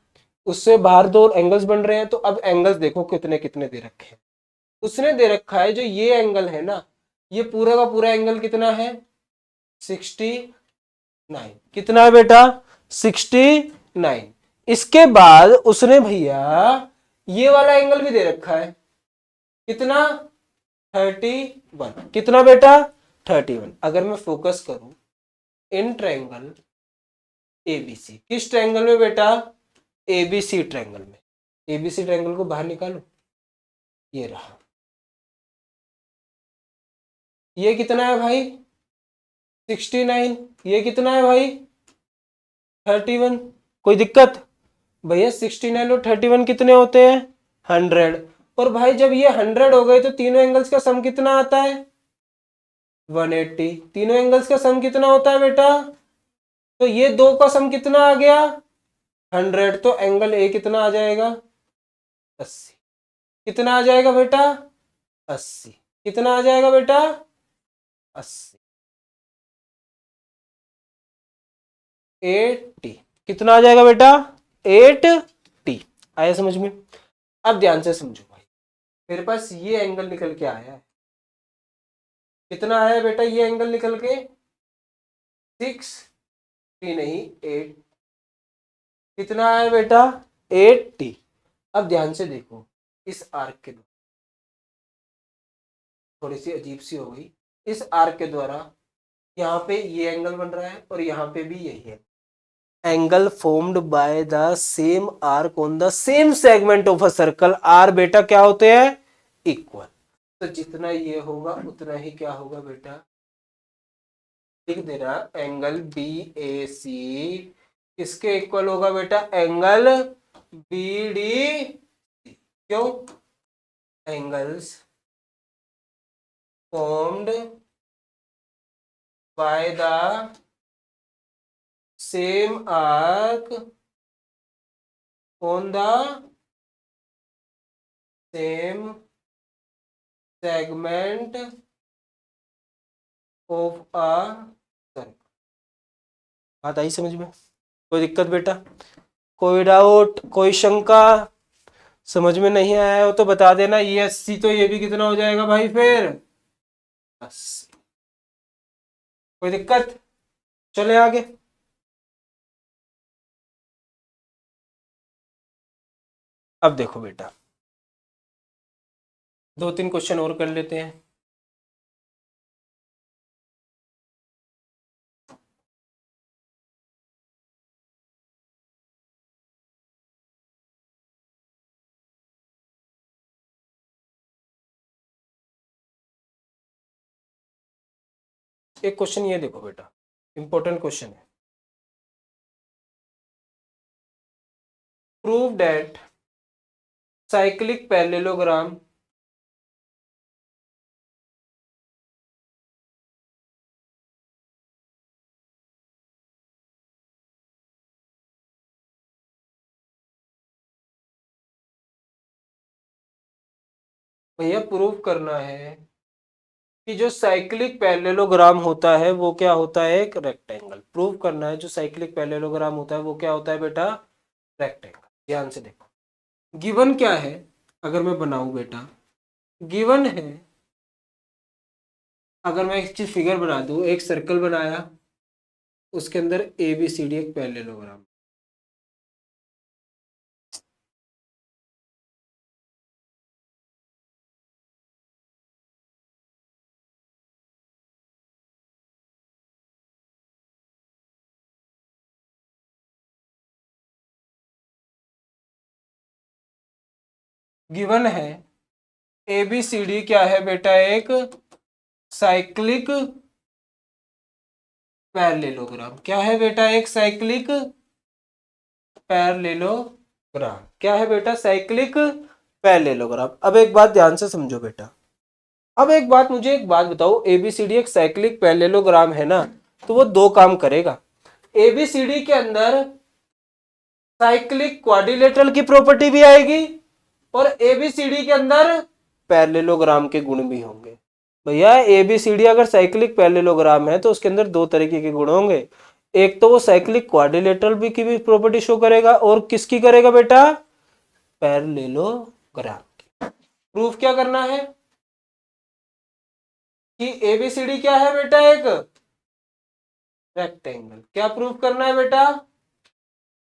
उससे बाहर दो एंगल्स बन रहे हैं। तो अब एंगल्स देखो कितने कितने दे रखे हैं। उसने दे रखा है जो ये एंगल है ना, ये पूरा का पूरा एंगल कितना है, 69। कितना है बेटा, 69। इसके बाद उसने भैया ये वाला एंगल भी दे रखा है, कितना, 31। कितना बेटा, 31। अगर मैं फोकस करूं इन ट्रायंगल ABC, किस ट्रायंगल में बेटा, ABC ट्रायंगल में। ABC ट्रायंगल को बाहर निकालो, ये रहा। ये कितना है भाई, 69। ये कितना है भाई, 31। कोई दिक्कत? भैया 69 और 31 कितने होते हैं, 100। और भाई जब ये 100 हो गए तो तीनों एंगल्स का सम कितना आता है, 180। तीनों एंगल्स का सम कितना होता है बेटा, तो ये दो का सम कितना आ गया, 100। तो एंगल A कितना आ जाएगा, 80। कितना आ जाएगा बेटा, 80। कितना आ जाएगा बेटा, 80, 80। कितना आ जाएगा बेटा, 80। आया समझ में? अब ध्यान से समझो भाई, मेरे पास ये एंगल निकल के आया है। कितना आया है बेटा ये एंगल निकल के, 60 नहीं 8। कितना आया बेटा, 80। अब ध्यान से देखो, इस आर्क के द्वारा, थोड़ी सी अजीब सी हो गई, इस आर्क के द्वारा यहाँ पे ये एंगल बन रहा है और यहाँ पे भी यही है। Angle formed by the same arc on the same segment of a circle are बेटा क्या होते हैं, इक्वल। तो जितना ये होगा उतना ही क्या होगा बेटा, लिख देना एंगल BAC किसके इक्वल होगा बेटा, एंगल BDC। क्यों, angles formed by the same arc on the same segment of a circle. बात आई समझ में? कोई दिक्कत बेटा, कोई डाउट, कोई शंका? समझ में नहीं आया हो तो बता देना। ये 80 तो ये भी कितना हो जाएगा भाई फिर, 80। कोई दिक्कत? चले आगे। अब देखो बेटा, 2-3 क्वेश्चन और कर लेते हैं। एक क्वेश्चन ये देखो बेटा, इंपॉर्टेंट क्वेश्चन है। प्रूव दैट साइक्लिक पैरेललोग्राम भैया प्रूव करना है कि जो साइक्लिक पैरेललोग्राम होता है वो क्या होता है, एक रेक्टेंगल। प्रूव करना है जो साइक्लिक पैरेललोग्राम होता है वो क्या होता है बेटा, रेक्टेंगल। ध्यान से देखो, गिवन क्या है, अगर मैं बनाऊं बेटा, गिवन है, अगर मैं एक चीज फिगर बना दूं, एक सर्कल बनाया, उसके अंदर ए बी सी डी एक पैरेललोग्राम। गिवन है ए बी सी डी क्या है बेटा, एक साइक्लिक पैरेललोग्राम। क्या है बेटा, एक साइक्लिक पैरेललोग्राम। क्या है बेटा, साइक्लिक पैरेललोग्राम। अब एक बात ध्यान से समझो बेटा, अब एक बात, मुझे एक बात बताओ, एबीसीडी एक साइक्लिक पैरेललोग्राम है ना, तो वो दो काम करेगा। एबीसीडी के अंदर साइक्लिक क्वाड्रिलेटरल की प्रॉपर्टी भी आएगी और एबीसीडी के अंदर पैरेललोग्राम के गुण भी होंगे। भैया एबीसीडी अगर साइक्लिक पैरेललोग्राम है तो उसके अंदर दो तरीके के गुण होंगे, एक तो वो साइक्लिक क्वाड्रिलेटरल भी की भी प्रॉपर्टी शो करेगा, और किसकी करेगा बेटा, पैरेललोग्राम की। प्रूफ क्या करना है कि एबीसीडी क्या है बेटा, एक रेक्टेंगल। क्या प्रूफ करना है बेटा,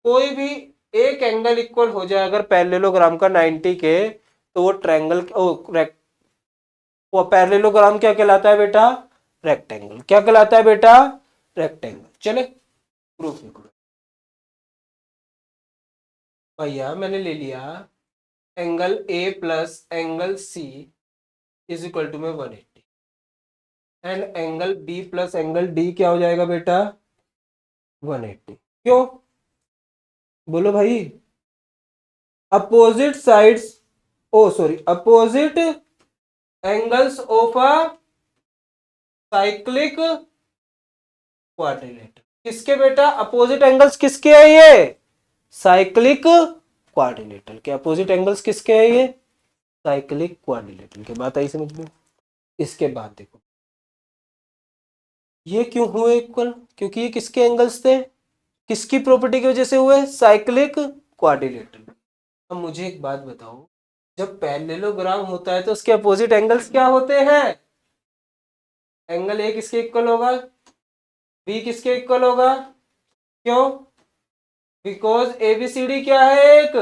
कोई भी एक एंगल इक्वल हो जाए अगर पैरेललोग्राम का 90 के, तो वो ट्रायंगल, वो पैरेललोग्राम क्या कहलाता है बेटा, रेक्टेंगल। क्या कहलाता है बेटा, रेक्टेंगल। चले प्रूफ निकलो। भैया मैंने ले लिया angle A plus angle C is equal to में 180, and angle B plus angle D क्या हो जाएगा बेटा, 180। क्यों, बोलो भाई, opposite sides, oh sorry, opposite angles of a cyclic quadrilateral. किसके बेटा, अपोजिट एंगल्स किसके है ये, साइक्लिक क्वाड्रिलेटर के अपोजिट एंगल्स किसके है ये, साइक्लिक क्वाड्रिलेटर के। बात आई समझ में। इसके बाद देखो ये क्यों हुए इक्वल, क्योंकि ये किसके एंगल्स थे, किसकी प्रॉपर्टी की वजह से हुए, साइक्लिक क्वाड्रिलेटर। अब मुझे एक बात बताओ, जब पैरेललोग्राम होता है तो उसके अपोजिट एंगल्स क्या होते हैं, एंगल ए किसके इक्वल होगा, बी किसके इक्वल होगा। क्यों, बिकॉज एबीसीडी क्या है, एक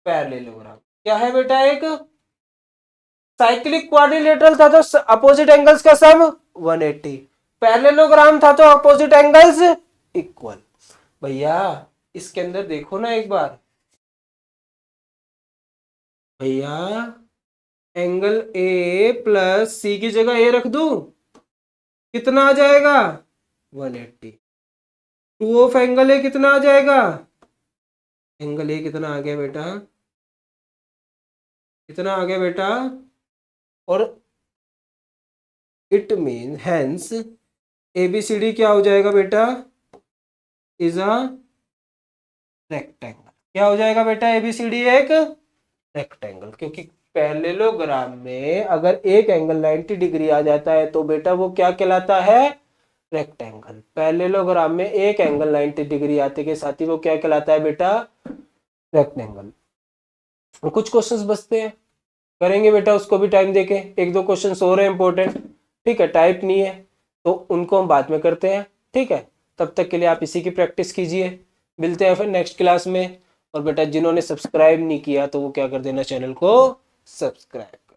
पैरेललोग्राम। क्या है बेटा, एक साइक्लिक क्वाड्रिलेटरल था तो अपोजिट एंगल्स का सम 180, पैरेललोग्राम था तो अपोजिट एंगल्स इक्वल। भैया इसके अंदर देखो ना एक बार, भैया एंगल ए प्लस सी की जगह ए रख दूं, कितना आ जाएगा, 180। टू ऑफ एंगल ए कितना आ जाएगा, एंगल ए कितना आ गया बेटा, कितना आ गया बेटा, और इट मीन हेंस एबीसीडी क्या हो जाएगा बेटा, इज अ रेक्टेंगल। क्या हो जाएगा बेटा, एबीसीडी एक रेक्टेंगल, क्योंकि पैरेललोग्राम में अगर एक एंगल 90 डिग्री आ जाता है तो बेटा वो क्या कहलाता है, रेक्टेंगल। पैरेललोग्राम में एक एंगल 90 डिग्री आते के साथ ही वो क्या कहलाता है बेटा, रेक्टेंगल। और कुछ क्वेश्चंस बचते हैं, करेंगे बेटा उसको भी टाइम देके, एक दो क्वेश्चंस और हैं इंपॉर्टेंट, ठीक है, टाइप नहीं है तो उनको हम बाद में करते हैं, ठीक है। तब तक के लिए आप इसी की प्रैक्टिस कीजिए, मिलते हैं फिर नेक्स्ट क्लास में। और बेटा जिन्होंने सब्सक्राइब नहीं किया तो वो क्या कर देना, चैनल को सब्सक्राइब।